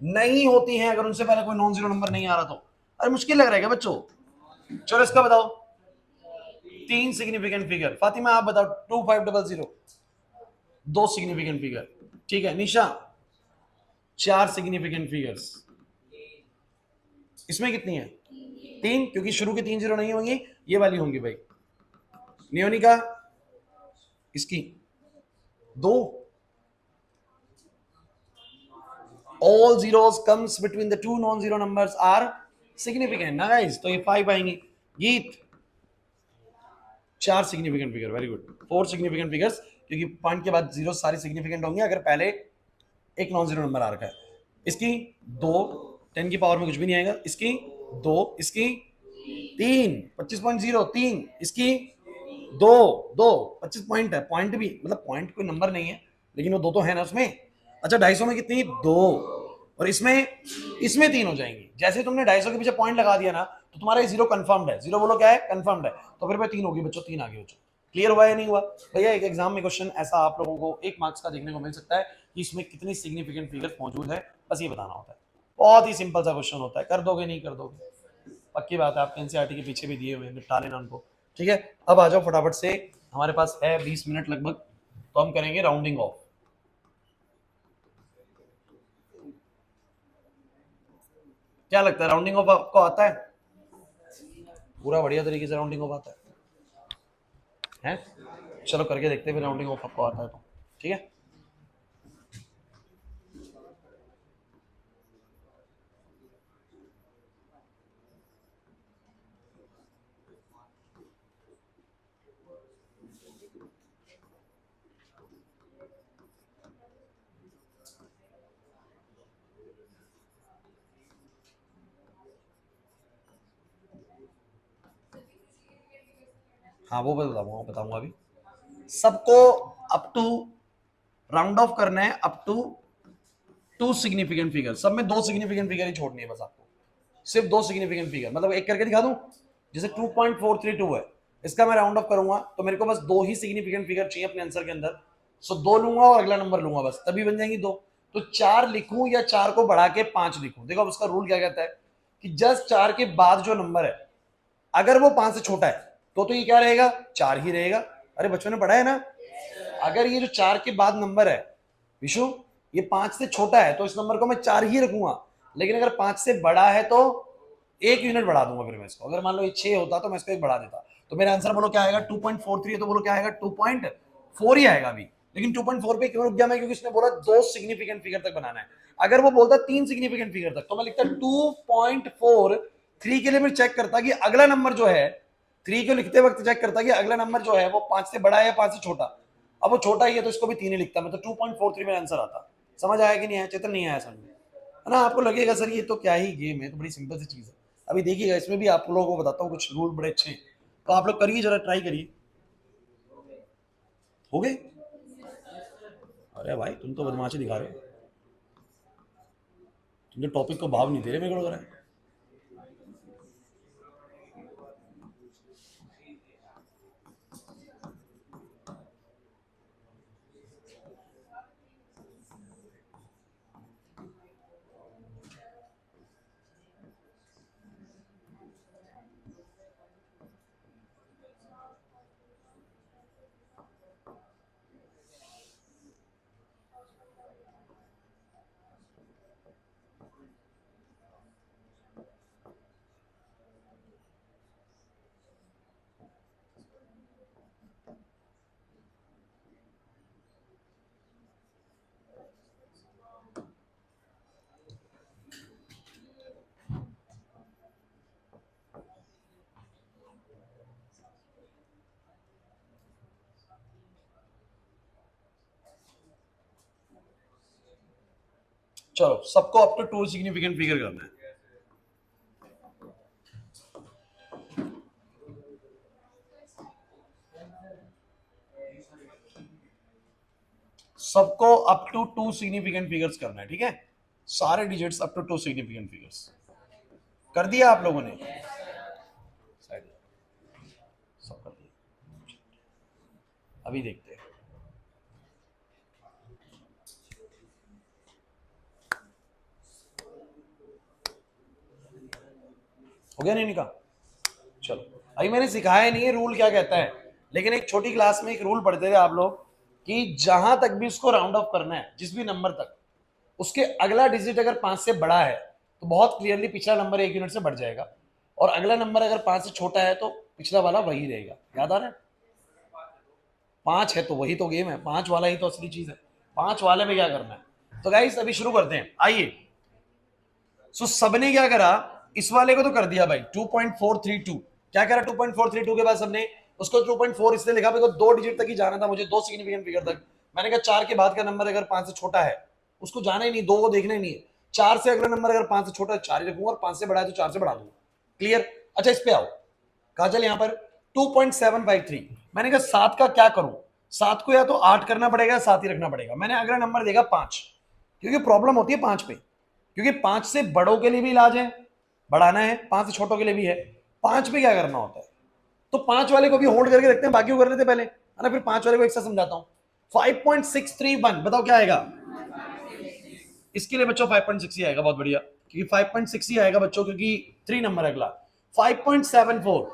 नहीं होती हैं अगर उनसे पहले कोई नॉन जीरो नंबर नहीं आ रहा तो। अरे मुश्किल लग रहा है क्या बच्चों? चलो इसका बताओ, 3 सिग्निफिकेंट फिगर। फातिमा आप बताओ, 2500 2 सिग्निफिकेंट फिगर। ठीक है निशा, 4 सिग्निफिकेंट फिगर्स। इसमें कितनी है? 3, क्योंकि शुरू की 3 जीरो नहीं होंगी, ये वाली होंगी भाई। नियोनिका इसकी 2। all zeros comes between the two non-zero numbers are significant ना guys, तो ये 5 आएंगी। गीत 4 significant figure, very good. 4 significant figures, क्योंकि पॉइंट के बाद जीरो सारी सिग्निफिकेंट होंगी अगर पहले एक नॉन जीरो नंबर आ रखा है। इसकी 2, 10 की पावर में कुछ भी नहीं आएगा। इसकी 2, इसकी 3, 25.0, 3, इसकी 2, 2, 25 पॉइंट है। पॉइंट भी मतलब पॉइंट कोई नंबर नहीं है, लेकिन वो 2 तो है ना उसमें। अच्छा 250 में कितनी? 2, और इसमें 3 हो जाएंगी। जैसे तुमने 250 के पीछे पॉइंट लगा दिया ना तो तुम्हारा ये जीरो कंफर्म्ड है। जीरो बोलो क्या है? कंफर्म्ड है। तो फिर 3 होगी बच्चों, 3 आगे हो जाओ। क्लियर हुआ या नहीं हुआ भैया? एक एग्जाम में क्वेश्चन ऐसा आप लोगों को 1 मार्क्स का देखने को मिल सकता है कि इसमें कितनी सिग्निफिकेंट फिगर मौजूद है, बस ये बताना होता है। बहुत ही सिंपल सा क्वेश्चन होता है, कर दोगे नहीं कर दोगे? पक्की बात है, आपके एनसीईआरटी के पीछे भी दिए हुए हैं, निपटा लेना उनको। ठीक है, अब आ जाओ फटाफट से, हमारे पास है 20 मिनट लगभग, तो हम करेंगे राउंडिंग ऑफ। क्या लगता है राउंडिंग ऑफ आपको आता है? पूरा बढ़िया तरीके से राउंडिंग ऑफ आता है? चलो करके देखते हैं राउंडिंग ऑफ आपको आता है तो। ठीक है, हाँ वो बताऊंगा अभी। सबको अप टू राउंड ऑफ करना है अप टू 2 सिग्निफिकेंट फिगर। सब में 2 सिग्निफिकेंट फिगर ही छोड़नी है बस आपको, सिर्फ 2 सिग्निफिकेंट फिगर। मतलब एक करके दिखा दूं, जैसे 2.432 है, इसका मैं राउंड ऑफ करूंगा तो मेरे को बस 2 ही सिग्निफिकेंट फिगर चाहिए अपने आंसर के अंदर। सो 2 लूंगा और अगला नंबर लूंगा, बस तभी बन जाएंगी 2। तो 4 लिखूं या 4 को बढ़ा के 5 लिखूं? देखो अब उसका रूल क्या कहता है कि जस्ट 4 के बाद जो नंबर है अगर वो 5 से छोटा है तो ये क्या रहेगा? 4 ही रहेगा। अरे बच्चों ने पढ़ा है ना? अगर ये जो 4 के बाद नंबर है विशु, ये 5 से छोटा है तो इस नंबर को मैं 4 ही रखूंगा, लेकिन अगर 5 से बड़ा है तो 1 यूनिट बढ़ा दूंगा फिर मैं इसको। अगर मान लो ये 6 होता तो मैं इसको 1 बढ़ा देता। तो मेरा आंसर बोलो क्या आएगा? 2.43 है तो बोलो क्या आएगा? 2.4 ही आएगा अभी। लेकिन 2.4 पे क्यों रुक गया मैं? क्योंकि इसने बोला 2 सिग्निफिकेंट फिगर तक बनाना है। अगर वो बोलता 3 सिग्निफिकेंट फिगर तक तो मैं लिखता 2.43 के लिए मैं चेक करता कि अगला नंबर जो है, 3 को लिखते वक्त चेक करता कि अगला नंबर जो है वो 5 से बड़ा है या 5 से छोटा। अब वो छोटा ही है तो इसको भी 3 ही लिखता मैं, तो 2.43 में आंसर आता। समझ आया कि नहीं आया? चेतन नहीं आया समझ में? है ना? आपको लगेगा सर ये तो क्या ही गेम है, तो बड़ी सिंपल सी चीज है। अभी देखिएगा इसमें भी आप लोगों को बताता हूँ कुछ रूल बड़े अच्छे हैं। तो आप लोग करिए, जरा ट्राई करिए। हो गए? अरे भाई तुम तो बदमाशी दिखा रहे हो, तुम तो टॉपिक को भाव नहीं दे रहे मेरे को लग रहा है। चलो, सबको up to two significant figure करना है। सबको up to two significant figures करना है, ठीक है? सारे digits up to two significant figures कर दिया आप लोगों ने? सब कर दिया। अभी देखते हैं। हो गया नहीं निका? चलो, अभी मैंने सिखाया नहीं है रूल क्या कहता है, लेकिन एक छोटी क्लास में एक रूल पढ़ते थे आप लोग कि जहां तक भी उसको राउंड ऑफ करना है, जिस भी नंबर तक, उसके अगला डिजिट अगर 5 से बड़ा है तो बहुत क्लियरली पिछला नंबर 1 यूनिट से बढ़ जाएगा, और अगला नंबर अगर 5 से छोटा है तो पिछला वाला वही रहेगा। याद आ रहा है? 5 है तो वही तो गेम है, 5 वाला ही तो असली चीज है। 5 वाले में क्या करना है? तो गाइस अभी शुरू करते हैं, आइए। सो सबने क्या करा, इस वाले को तो कर दिया भाई 2.432। क्या करा 2.432 के बाद सबने उसको 2.4 इसलिए लिखा, मेरे को 2 डिजिट तक ही जाना था मुझे, 2 सिग्निफिकेंट फिगर तक। मैंने कहा 4 के बाद का नंबर अगर 5 से छोटा है उसको जाना ही नहीं, 2 को देखना ही नहीं है। 4 से अगला नंबर अगर 5 से छोटा है 4 ही रखूंगा, और 5 से बड़ा है तो 4 से बढ़ा दूंगा। क्लियर? अच्छा इस पे आओ, काजल यहाँ पर 2.753। मैंने कहा 7 का क्या करूं? 7 को या तो 8 करना पड़ेगा, 7 ही रखना पड़ेगा। मैंने अगला नंबर देखा 5, क्योंकि प्रॉब्लम होती है 5 पे, क्योंकि 5 से बड़ों के लिए भी इलाज है, बढ़ाना है, 5 से छोटों के लिए भी है। 5 पे क्या करना होता है? तो 5 वाले को भी होल्ड करके रखते हैं, बाकी को कर लेते पहले, है ना? फिर 5 वाले को एक साथ समझाता हूं। 5.631 बताओ क्या आएगा? इसके लिए बच्चों 5.6 ही आएगा, बहुत बढ़िया, क्योंकि 5.6 ही आएगा बच्चों, क्योंकि 3 नंबर अगला। 5.74,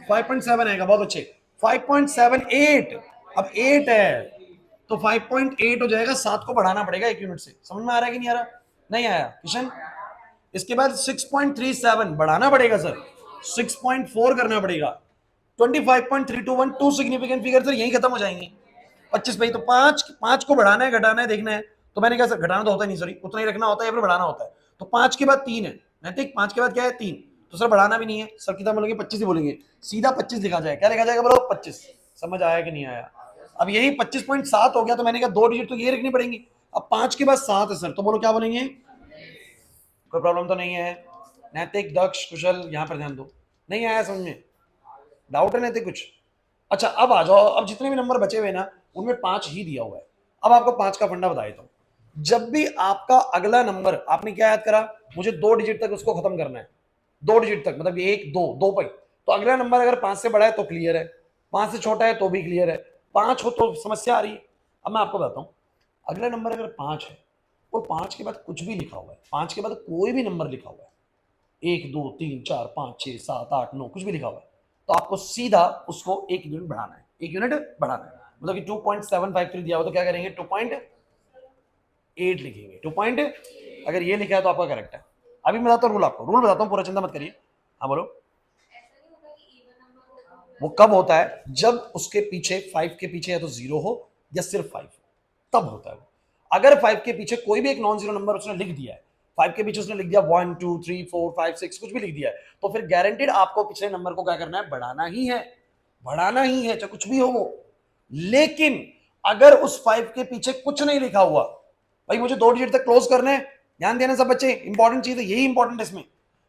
5.7 आएगा, बहुत अच्छे। 5.78, अब 8 है तो 5.8 हो जाएगा। 7 को बढ़ाना पड़ेगा 1 यूनिट से। समझ में आ रहा है कि नहीं आ रहा? नहीं आया किशन? इसके बाद 6.37 बढ़ाना पड़ेगा सर, 6.4 करना पड़ेगा। 25.321 2 सिग्निफिकेंट फिगर सर यही खत्म हो जाएंगे 25 पे ही। तो 5 को बढ़ाना है घटाना है देखना है। तो मैंने कहा सर घटाना तो होता नहीं, सॉरी उतना ही रखना होता है या फिर बढ़ाना होता है। तो 5 के बाद 3 है, नैतिक 5 के बाद क्या है? 3। तो सर बढ़ाना भी नहीं है, सर कितना बोलेंगे? 25 ही बोलेंगे, सीधा 25 लिखा जाए। क्या लिखा जाएगा बोलो? 25। समझ आया कि नहीं आया? अब यही 25.7 हो गया, तो मैंने कहा 2 डिजिट तो ये रखनी पड़ेंगी। अब 5 के बाद 7 है सर, तो बोलो क्या बोलेंगे? कोई प्रॉब्लम तो नहीं है? नैतिक, दक्ष, कुशल यहाँ पर ध्यान दो। नहीं आया समझ में? डाउट है नैतिक कुछ? अच्छा अब आ जाओ, अब जितने भी नंबर बचे हुए ना उनमें 5 ही दिया हुआ है। अब आपको 5 का फंडा बता देता हूं। जब भी आपका अगला नंबर, आपने क्या याद करा? मुझे 2 डिजिट तक उसको खत्म करना है। 2 डिजिट तक मतलब 1 2 2 पे। तो अगला नंबर अगर 5 से बड़ा है तो क्लियर है, 5 से छोटा है तो भी क्लियर है, 5 हो तो समस्या आ रही है। अब मैं आपको बताता हूं, अगला नंबर अगर 5 है और 5 के बाद कुछ भी लिखा हुआ है, 5 के बाद कोई भी नंबर लिखा हुआ है, 1 2 3 4 5 6 7 8 9 कुछ भी लिखा हुआ है, तो आपको सीधा उसको 1 यूनिट बढ़ाना है। 1 यूनिट बढ़ाना है मतलब कि 2.753 दिया हुआ तो क्या करेंगे? 2.8 लिखेंगे। 2. अगर ये लिखा है तो आपका करेक्ट है। अभी मैं बताता हूँ रूल, आपको रूल बताता हूँ, पूरा चिंता मत करिए। हाँ बोलो। वो कब होता है? जब उसके पीछे 5 के पीछे या तो 0 हो या सिर्फ 5, तब होता है वो। अगर 5 के पीछे कोई भी एक नॉन जीरो नंबर उसने लिख दिया है, 5 के पीछे उसने लिख दिया 1 2 3 4 5 6 कुछ भी लिख दिया है, तो फिर गारंटेड आपको पिछले नंबर को क्या करना है? बढ़ाना ही है, बढ़ाना ही है, चाहे कुछ भी हो वो। लेकिन अगर उस 5 के पीछे कुछ नहीं लिखा हुआ, भाई मुझे 2 डिजिट तक क्लोज करना है, ध्यान देना सब बच्चे, इंपॉर्टेंट चीज है, यही इंपॉर्टेंट है इसमें।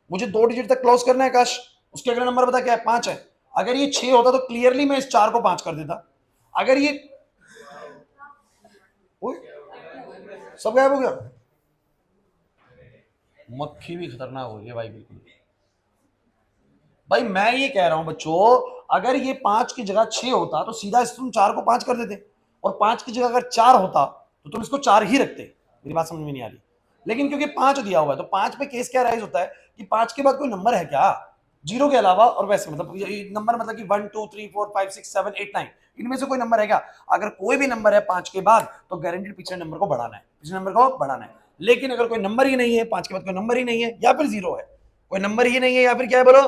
मुझे 2 डिजिट तक क्लोज करना है काश, उसके अगला नंबर बता क्या है? 5 है। अगर ये 6 होता तो क्लियरली मैं इस 4 को 5 कर देता। अगर ये सब गायब हो गया, मक्खी भी खतरनाक हो रही है भाई बिल्कुल। भाई मैं ये कह रहा हूं बच्चों, अगर ये 5 की जगह 6 होता तो सीधा इस तुम 4 को 5 कर देते, और 5 की जगह अगर 4 होता तो तुम इसको 4 ही रखते। मेरी बात समझ में नहीं आ रही। लेकिन क्योंकि 5 दिया हुआ है तो 5 पे केस क्या राइज होता है कि 5 के बाद कोई नंबर है क्या, जीरो के अलावा, और वैसे मतलब नंबर मतलब कि 1 2 3 4 5 6 7 8 9 इनमें से कोई नंबर है क्या। अगर कोई भी नंबर है 5 के बाद तो गारंटीड पिछले नंबर को बढ़ाना है, पिछले नंबर को बढ़ाना है। लेकिन अगर कोई नंबर ही नहीं है, 5 के बाद कोई नंबर ही नहीं है, या फिर जीरो है, कोई नंबर ही नहीं है, या फिर क्या है बोलो,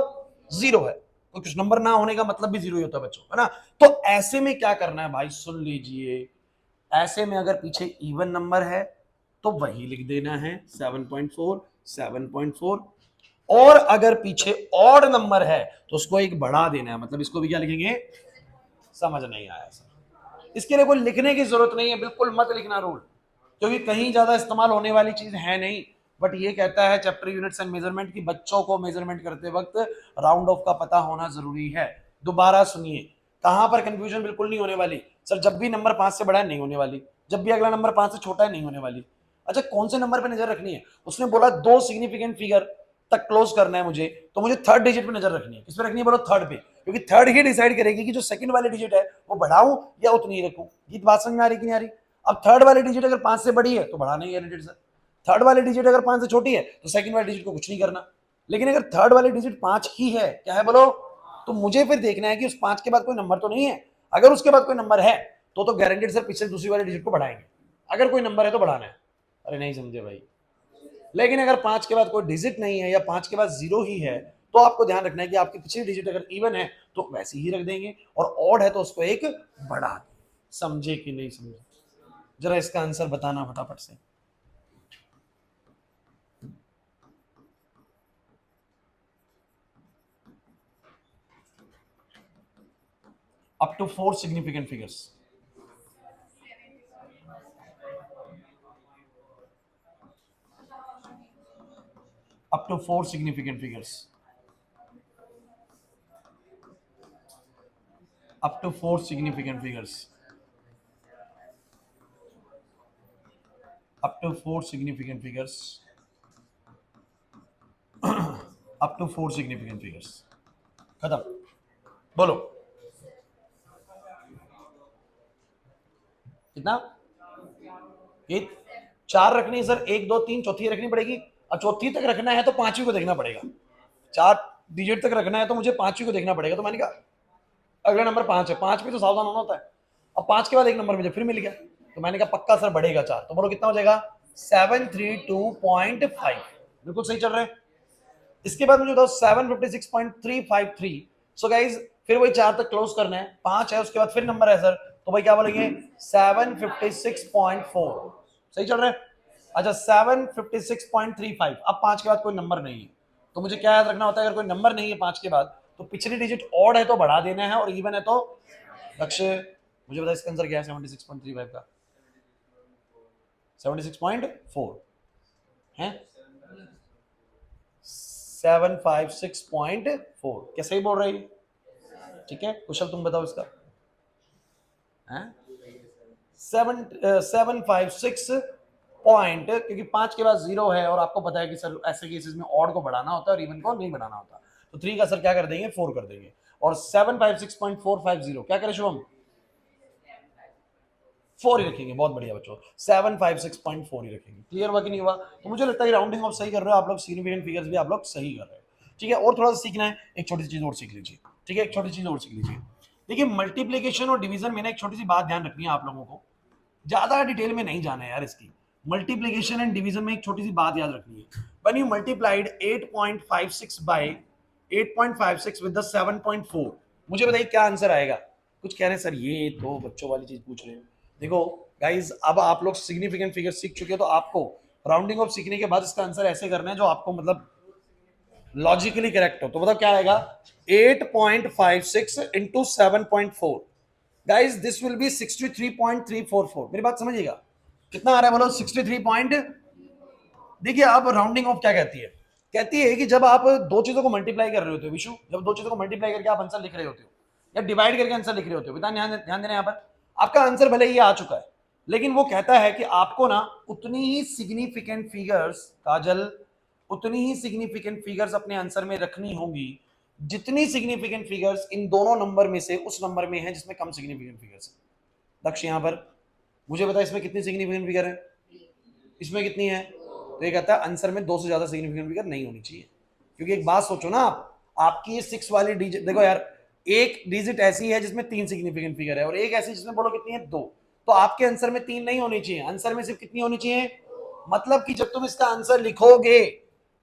जीरो है, तो कुछ नंबर ना होने का मतलब भी जीरो ही होता है बच्चों, है ना। तो ऐसे में क्या करना है भाई, सुन लीजिए, ऐसे में अगर पीछे इवन नंबर है तो वही लिख देना है 7.4 7.4, और अगर पीछे ऑड नंबर है तो उसको एक बढ़ा देना है, मतलब इसको भी क्या लिखेंगे, समझ नहीं आया सर, इसके लिए कोई लिखने की जरूरत नहीं है, बिल्कुल मत लिखना रूल, क्योंकि कहीं ज्यादा इस्तेमाल होने वाली चीज है नहीं। बट ये कहता है चैप्टर यूनिट्स एंड मेजरमेंट की बच्चों को मेजरमेंट करते वक्त राउंड ऑफ का पता होना जरूरी है। दोबारा सुनिए, कहां पर कंफ्यूजन बिल्कुल नहीं होने वाली सर, जब भी नंबर 5 से बड़ा है नहीं होने वाली, जब भी अगला नंबर 5 से छोटा है नहीं होने वाली। अच्छा कौन से नंबर पे नजर रखनी है, उसने बोला दो सिग्निफिकेंट फिगर तक क्लोज करना है मुझे, तो मुझे थर्ड डिजिट पे नजर रखनी है। किस पे रखनी है बोलो, थर्ड पे, क्योंकि थर्ड ही डिसाइड करेगी कि जो सेकंड वाली डिजिट है वो बढ़ाऊं या उतनी ही रखूं। ये बात समझ में आ रही कि नहीं आ रही। अब थर्ड वाली डिजिट अगर 5 से बड़ी है तो बढ़ाना ही है सर, थर्ड वाली डिजिट अगर 5 से छोटी है तो सेकंड वाली डिजिट को कुछ नहीं करना। लेकिन अगर थर्ड वाली डिजिट 5 ही है, क्या है बोलो, तो मुझे फिर देखना है कि उस 5 के बाद कोई नंबर तो नहीं है। अगर उसके बाद कोई नंबर है तो गारंटेड सर पिछले दूसरी वाली डिजिट को बढ़ाएंगे, अगर कोई नंबर है तो बढ़ाना है। अरे नहीं समझे भाई। लेकिन अगर 5 के बाद कोई डिजिट नहीं है या 5 के बाद जीरो ही है तो आपको ध्यान रखना है कि आपकी पिछली डिजिट अगर इवन है तो वैसी ही रख देंगे, और ऑड है तो उसको एक बढ़ा देंगे। समझे कि नहीं समझे, जरा इसका आंसर बताना फटाफट से। up to 4 significant figures. Up to 4 significant figures. Up to 4 significant figures. Up to 4 significant figures. Up to 4 significant figures. खत्म, बोलो कितना, ये 4 रखनी है सर, 1 2 3 चौथी रखनी पड़ेगी, और चौथी तक रखना है तो पांचवी को देखना पड़ेगा। 4 डिजिट तक रखना है तो मुझे पांचवी को देखना पड़ेगा। तो मैंने कहा अगला नंबर 5 है, 5 पे तो सावधान होना होता है। अब 5 के बाद एक नंबर मुझे फिर मिल गया, तो मैंने कहा पक्का सर बढ़ेगा 4, तो बोलो कितना हो जाएगा 732.5, बिल्कुल सही चल रहा है। इसके बाद मुझे बताओ 756.353। सो गाइज फिर वही 4 तक क्लोज करना है, 5 है उसके बाद फिर नंबर है सर, तो भाई क्या बोलेंगे 756.4, सही चल रहा है। अच्छा 756.35, अब 5 के बाद कोई नंबर नहीं है तो मुझे क्या याद रखना होता है, अगर कोई नंबर नहीं है 5 के बाद तो पिछली डिजिट ऑड है तो बढ़ा देना है, और इवन है तो लक्ष्य। मुझे बता इसका आंसर क्या है 76.35 का, 76.4 है, 756.4, क्या सही बोल रही है, ठीक है। कुशल तुम बताओ इसका, 756 पॉइंट, क्योंकि 5 के बाद जीरो है और आपको पता है कि सर ऐसे केसेस में ऑड को बढ़ाना होता है और इवन को नहीं बढ़ाना होता, तो 3 का सर क्या कर देंगे 4 कर देंगे, और 756.450 क्या करें शुभम, 4 ही रखेंगे। बहुत बढ़िया बच्चों, 756.4 ही रखेंगे। क्लियर हुआ कि नहीं हुआ। तो मुझे लगता है राउंडिंग ऑफ सही कर रहे हो आप लोग, सिग्निफिकेंट फिगर्स भी आप लोग सही कर रहे हो, ठीक है। और थोड़ा सा सीखना है, एक छोटी सी चीज और सीख लीजिए, ठीक है, एक छोटी चीज और सीख लीजिए। देखिए मल्टीप्लीकेशन और डिवीजन में ना एक छोटी सी बात ध्यान रखनी है आप लोगों को, ज्यादा डिटेल में नहीं जाना है यार इसकी। मल्टीप्लीकेशन एंड डिवीजन में एक छोटी सी बात याद रखनी है, when you multiplied 8.56 by 8.56 with the 7.4, मुझे बताइए क्या आंसर आएगा। कुछ कह रहे हैं सर ये तो बच्चों वाली चीज पूछ रहे हो। देखो गाइज अब आप लोग सिग्निफिकेंट फिगर सीख चुके हो, तो आपको राउंडिंग ऑफ सीखने के बाद इसका आंसर ऐसे करना है जो आपको मतलब लॉजिकली करेक्ट हो। तो बताओ क्या आएगा, 8.56 into 7.4, guys this will be 63.344। मेरी बात समझिएगा, कितना आ रहा है बोलो 63 पॉइंट। देखिए अब राउंडिंग ऑफ क्या कहती है, कहती है कि जब आप दो चीजों को मल्टीप्लाई कर रहे होते हो विशु, जब दो चीजों को मल्टीप्लाई करके आप आंसर लिख रहे होते हो या डिवाइड करके आंसर लिख रहे होते हो, बता ध्यान देना यहाँ पर, आपका आंसर भले ही आ चुका है, लेकिन वो कहता है कि आपको ना उतनी ही सिग्निफिकेंट फिगर्स, काजल, उतनी ही सिग्निफिकेंट फिगर्स अपने आंसर में रखनी होंगी जितनी सिग्निफिकेंट फिगर्स इन दोनों नंबर में से उस नंबर में है जिसमें कम सिग्निफिकेंट फिगर्स है। दक्ष यहाँ पर मुझे बता इसमें कितनी सिग्निफिकेंट फिगर है, इसमें कितनी है, तो ये कहता है आंसर में 2 से ज्यादा सिग्निफिकेंट फिगर नहीं होनी चाहिए। क्योंकि एक बात सोचो ना आप, आपकी ये 6 वाली डिजिट देखो यार, एक डिजिट ऐसी है जिसमें 3 सिग्निफिकेंट फिगर है और एक ऐसी जिसमें बोलो कितनी है 2, तो आपके आंसर में 3 नहीं होनी चाहिए, आंसर में सिर्फ कितनी होनी चाहिए, मतलब कि जब तुम इसका आंसर लिखोगे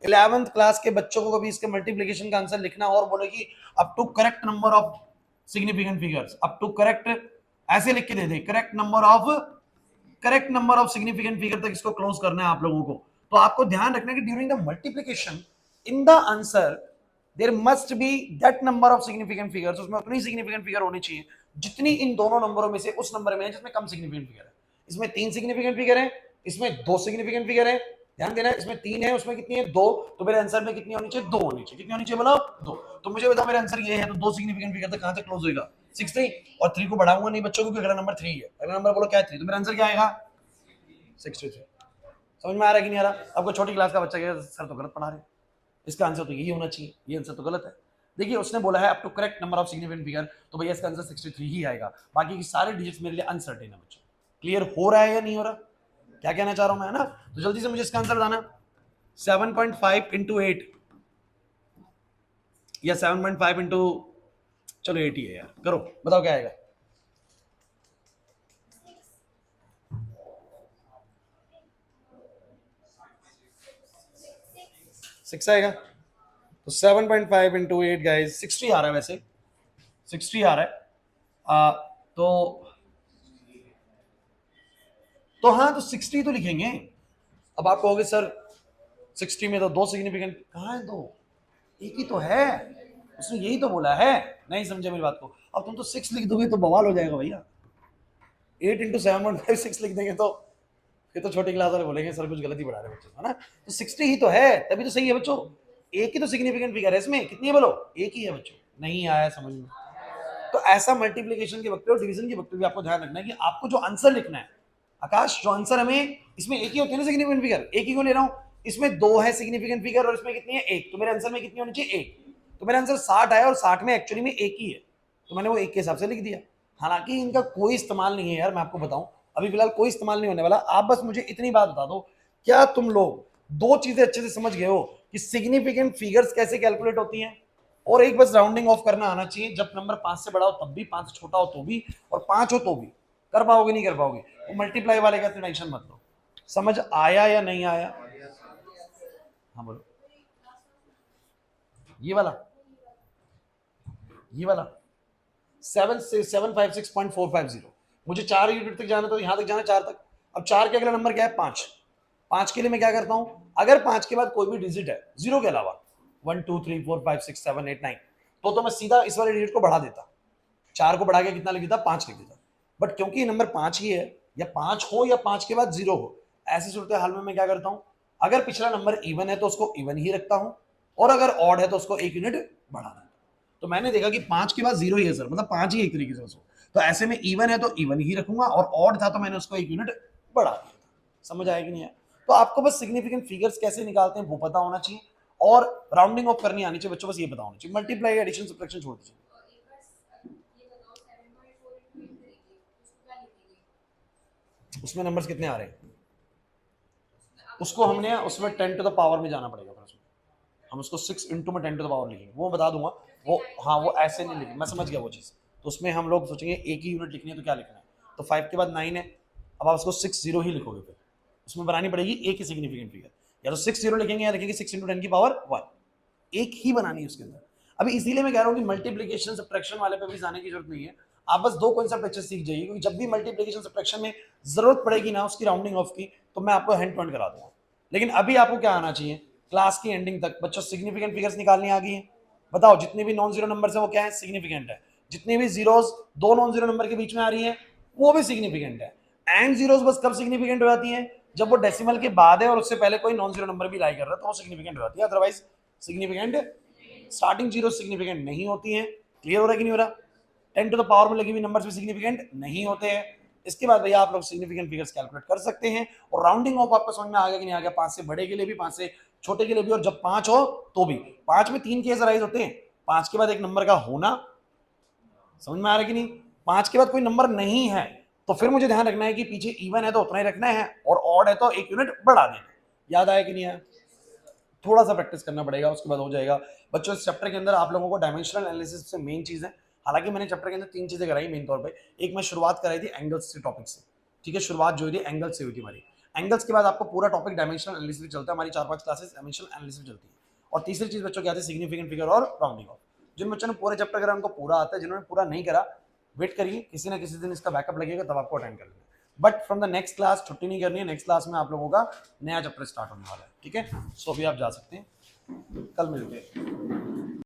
11th क्लास के बच्चों को कभी इसके मल्टीप्लीकेशन का आंसर लिखना और बोले कि up to correct number of significant figures, up to correct, ऐसे लिख के दे दे correct number of significant figure तक इसको क्लोज करना है आप लोगों को। तो आपको ध्यान रखना है कि during the multiplication in the answer there must be that number of significant figures, उसमें उतनी सिग्निफिकेंट फिगर होनी चाहिए जितनी इन दोनों नंबरों में से उस नंबर में है जिसमें कम सिग्निफिकेंट फिगर है। इसमें 3 सिग्निफिकेंट फिगर है, इसमें 2 सिग्निफिकेंट फिगर है, ध्यान देना, इसमें 3 है, उसमें कितनी है 2, तो मेरे आंसर में कितनी होनी चाहिए 2 होनी चाहिए, कितनी होनी चाहिए बोलो 2। तो मुझे बताओ मेरा आंसर ये है, तो 2 सिग्निफिकेंट फिगर तक कहां तक क्लोज होगा 63, और 3 को बढ़ाऊंगा नहीं बच्चों को, अगला नंबर 3 है, अगला नंबर बोलो क्या है 3, तो मेरा आंसर क्या आएगा 63। समझ में आ रहा है कि नहीं आ रहा? आपको छोटी क्लास का बच्चा कहेगा सर तो गलत पढ़ा रहे, इसका आंसर तो यही होना चाहिए, ये आंसर तो गलत है। देखिए उसने बोला है up to correct number of significant figure, तो भैया इसका आंसर 63 ही आएगा, बाकी की सारे डिजिट्स मेरे लिए अनसर्टेन है बच्चों। क्लियर हो रहा है या नहीं हो रहा, क्या कहना चाह रहा हूं मैं, है ना? तो जल्दी से मुझे इसका आंसर बताना, 7.5 इंटू 8 या 7.5 इंटू, चलो 8 ही है यार, करो बताओ क्या आएगा। 6 आएगा, तो 7.5 इंटू 8 गाइज 60 आ रहा है, वैसे 60 आ रहा है। तो हाँ, तो 60 तो लिखेंगे। अब आप कहोगे सर 60 में तो 2 सिग्निफिकेंट कहाँ है, 2 एक ही तो है, उसने यही तो बोला है, नहीं समझे मेरी बात को। अब तुम तो 6 लिख दोगे तो बवाल हो जाएगा भैया, 8 इंटू 7.5 6 लिख देंगे तो ये तो छोटी क्लास वाले बोलेंगे सर कुछ गलत ही पढ़ा रहे बच्चों, है ना? तो 60 ही तो है, तभी तो सही है बच्चों, एक ही तो सिग्निफिकेंट फिगर है इसमें, कितनी है बोलो, एक ही है बच्चों, नहीं आया समझ में? तो ऐसा मल्टीप्लीकेशन के वक्त और डिवीजन के वक्त भी आपको ध्यान रखना है कि आपको जो आंसर लिखना है, आकाश जो आंसर हमें, इसमें एक ही होती है ना सिग्निफिकेंट फिगर, एक ही को ले रहा हूं, इसमें 2 है सिग्निफिकेंट फिगर और इसमें कितनी है 1, तो मेरे आंसर में कितनी होनी चाहिए 1, तो मेरा आंसर 60 आया और 60 में एक्चुअली में एक ही है, तो मैंने वो एक के हिसाब से लिख दिया। हालांकि इनका कोई इस्तेमाल नहीं है यार, मैं आपको बताऊं अभी फिलहाल कोई इस्तेमाल नहीं होने वाला। आप बस मुझे इतनी बात बता दो, क्या तुम लोग 2 चीजें अच्छे से समझ गए हो कि सिग्निफिकेंट फिगर्स कैसे कैलकुलेट होती हैं, और एक बस राउंडिंग ऑफ करना आना चाहिए, जब नंबर 5 से बड़ा हो तब भी, 5 से छोटा हो तो भी, और 5 हो तो भी। कर पाओगे नहीं कर पाओगे, वो मल्टीप्लाई वाले का टेंशन मत लो। समझ आया या नहीं आया? हाँ बोलो, ये वाला 756.450, मुझे 4 यूनिट तक जाना, तो यहां तक जाना 4 तक। अब 4 के अगला नंबर क्या है 5, 5 के लिए मैं क्या करता हूं, अगर 5 के बाद कोई भी डिजिट है 0 के अलावा 1 2 3 4 5 6 7 8 9, तो मैं सीधा इस वाले डिजिट को बढ़ा देता, 4 को बढ़ा के कितना लिख देता 5 लिख देता। बट क्योंकि ये नंबर 5 ही है, या 5 हो या 5 के बाद 0 हो, ऐसी सूरत हाल में मैं क्या करता हूं, अगर पिछला नंबर इवन है तो उसको इवन ही रखता हूं, और अगर ऑड है तो उसको 1 यूनिट बढ़ा देता। तो मैंने देखा कि 5 के बाद 0 ही है सर, मतलब 5 ही एक तरीके से उसको, तो ऐसे में इवन है तो इवन ही रखूंगा, और ऑड था तो मैंने उसको 1 यूनिट बढ़ा दिया। समझ आएगी नहीं है? तो आपको बस सिग्निफिकेंट फिगर्स कैसे निकालते हैं वो पता होना चाहिए, और राउंडिंग ऑफ करनी आनी चाहिए बच्चों, बस ये पता होना चाहिए। मल्टीप्लाई, एडिशन, सब्ट्रैक्शन छोड़ दीजिए। उसमें नंबर्स कितने आ रहे हैं, उसको हमने उसमें 10 टू द पावर में जाना पड़ेगा, फिर उसमें हम उसको 6 इंटू में 10 टू द पावर लिखेंगे, वो बता दूंगा वो, हाँ वो ऐसे नहीं लिखेंगे, मैं समझ गया वो चीज़। तो उसमें हम लोग सोचेंगे एक ही यूनिट लिखनी है तो क्या लिखना है, तो 5 के बाद 9 है, अब आप उसको 6 0 ही लिखोगे, फिर उसमें बनानी पड़ेगी एक ही सिग्निफिकेंट फिगर, या तो 6 0 लिखेंगे या लिखेंगे 6 इंटू 10 की पावर 1, एक ही बनानी है उसके अंदर। अभी इसीलिए मैं कह रहा हूँ कि मल्टीप्लीकेशन सब्ट्रैक्शन वाले पे भी जाने की जरूरत नहीं है, आप बस 2 कॉन्सेप्ट अच्छे सीख जाइए, क्योंकि जब भी मल्टीप्लीकेशन सब्ट्रैक्शन में जरूरत पड़ेगी ना उसकी राउंडिंग ऑफ की, तो मैं आपको हैंड टू हैंड करा दूंगा। लेकिन अभी आपको क्या आना चाहिए, क्लास की एंडिंग तक बच्चों सिग्निफिकेंट फिगर्स निकालनी आ गई है। बताओ जितने भी नॉन जीरो नंबर है वो क्या है, सिग्निफिकेंट है। जितनी भी जीरोस 2 नॉन जीरो नंबर के बीच में आ रही है वो भी सिग्निफिकेंट है। एंड जीरोस बस कब सिग्निफिकेंट हो जाती है, जब वो डेसिमल के बाद है और उससे पहले कोई नॉन जीरो नंबर भी लाई कर रहा है तो वो सिग्निफिकेंट हो जाती है, otherwise significant starting zero significant नहीं होती है। क्लियर हो रहा है कि नहीं हो रहा? 10 टू द पावर में लगी हुई नंबर्स भी सिग्निफिकेंट नहीं होते हैं। इसके बाद भैया आप लोग सिग्निफिकेंट फिगर्स कैलकुलेट कर सकते हैं और राउंडिंग ऑफ आपको समझ में आ गया कि नहीं आ गया? 5 से बड़े के लिए भी, 5 से छोटे के लिए भी, और जब 5 हो तो भी। 5 में 3 केस अराइज होते हैं, 5 के बाद एक नंबर का होना, समझ में आ रहा है कि नहीं? 5 के बाद कोई नंबर नहीं है तो फिर मुझे ध्यान रखना है कि पीछे इवन है तो उतना ही रखना है और ऑड है तो एक यूनिट बढ़ा देना है। याद आया कि नहीं आया? थोड़ा सा प्रैक्टिस करना पड़ेगा, उसके बाद हो जाएगा। बच्चों इस चैप्टर के अंदर आप लोगों को डायमेंशनल एनालिसिस से मेन चीज है, हालांकि मैंने चैप्टर के अंदर 3 चीजें कराई मेन तौर पे। एक मैं शुरुआत कराई थी एंगल्स के टॉपिक से, ठीक है, शुरुआत जो हुई थी एंगल्स से हुई थी हमारी। एंगल्स के बाद आपको पूरा टॉपिक डायमेंशनल एनालिसिस भी चलता है, हमारी 4-5 क्लासेस डायमेंशनल एनालिसिस चलती है। और तीसरी चीज बच्चों क्या आती है? सिग्निफिकेंट फिगर और राउंडिंग ऑफ। जिन बच्चों ने पूरे चैप्टर करा उनको पूरा आता है, जिन्होंने पूरा नहीं करा वेट करिए, किसी ना किसी दिन इसका बैकअप लगेगा तब आपको अटेंड कर लेना। But from the next class छुट्टी नहीं करनी है, नेक्स्ट क्लास में आप लोगों का नया चैप्टर स्टार्ट होने वाला है, ठीक है? सो अभी आप जा सकते हैं, कल मिलते हैं।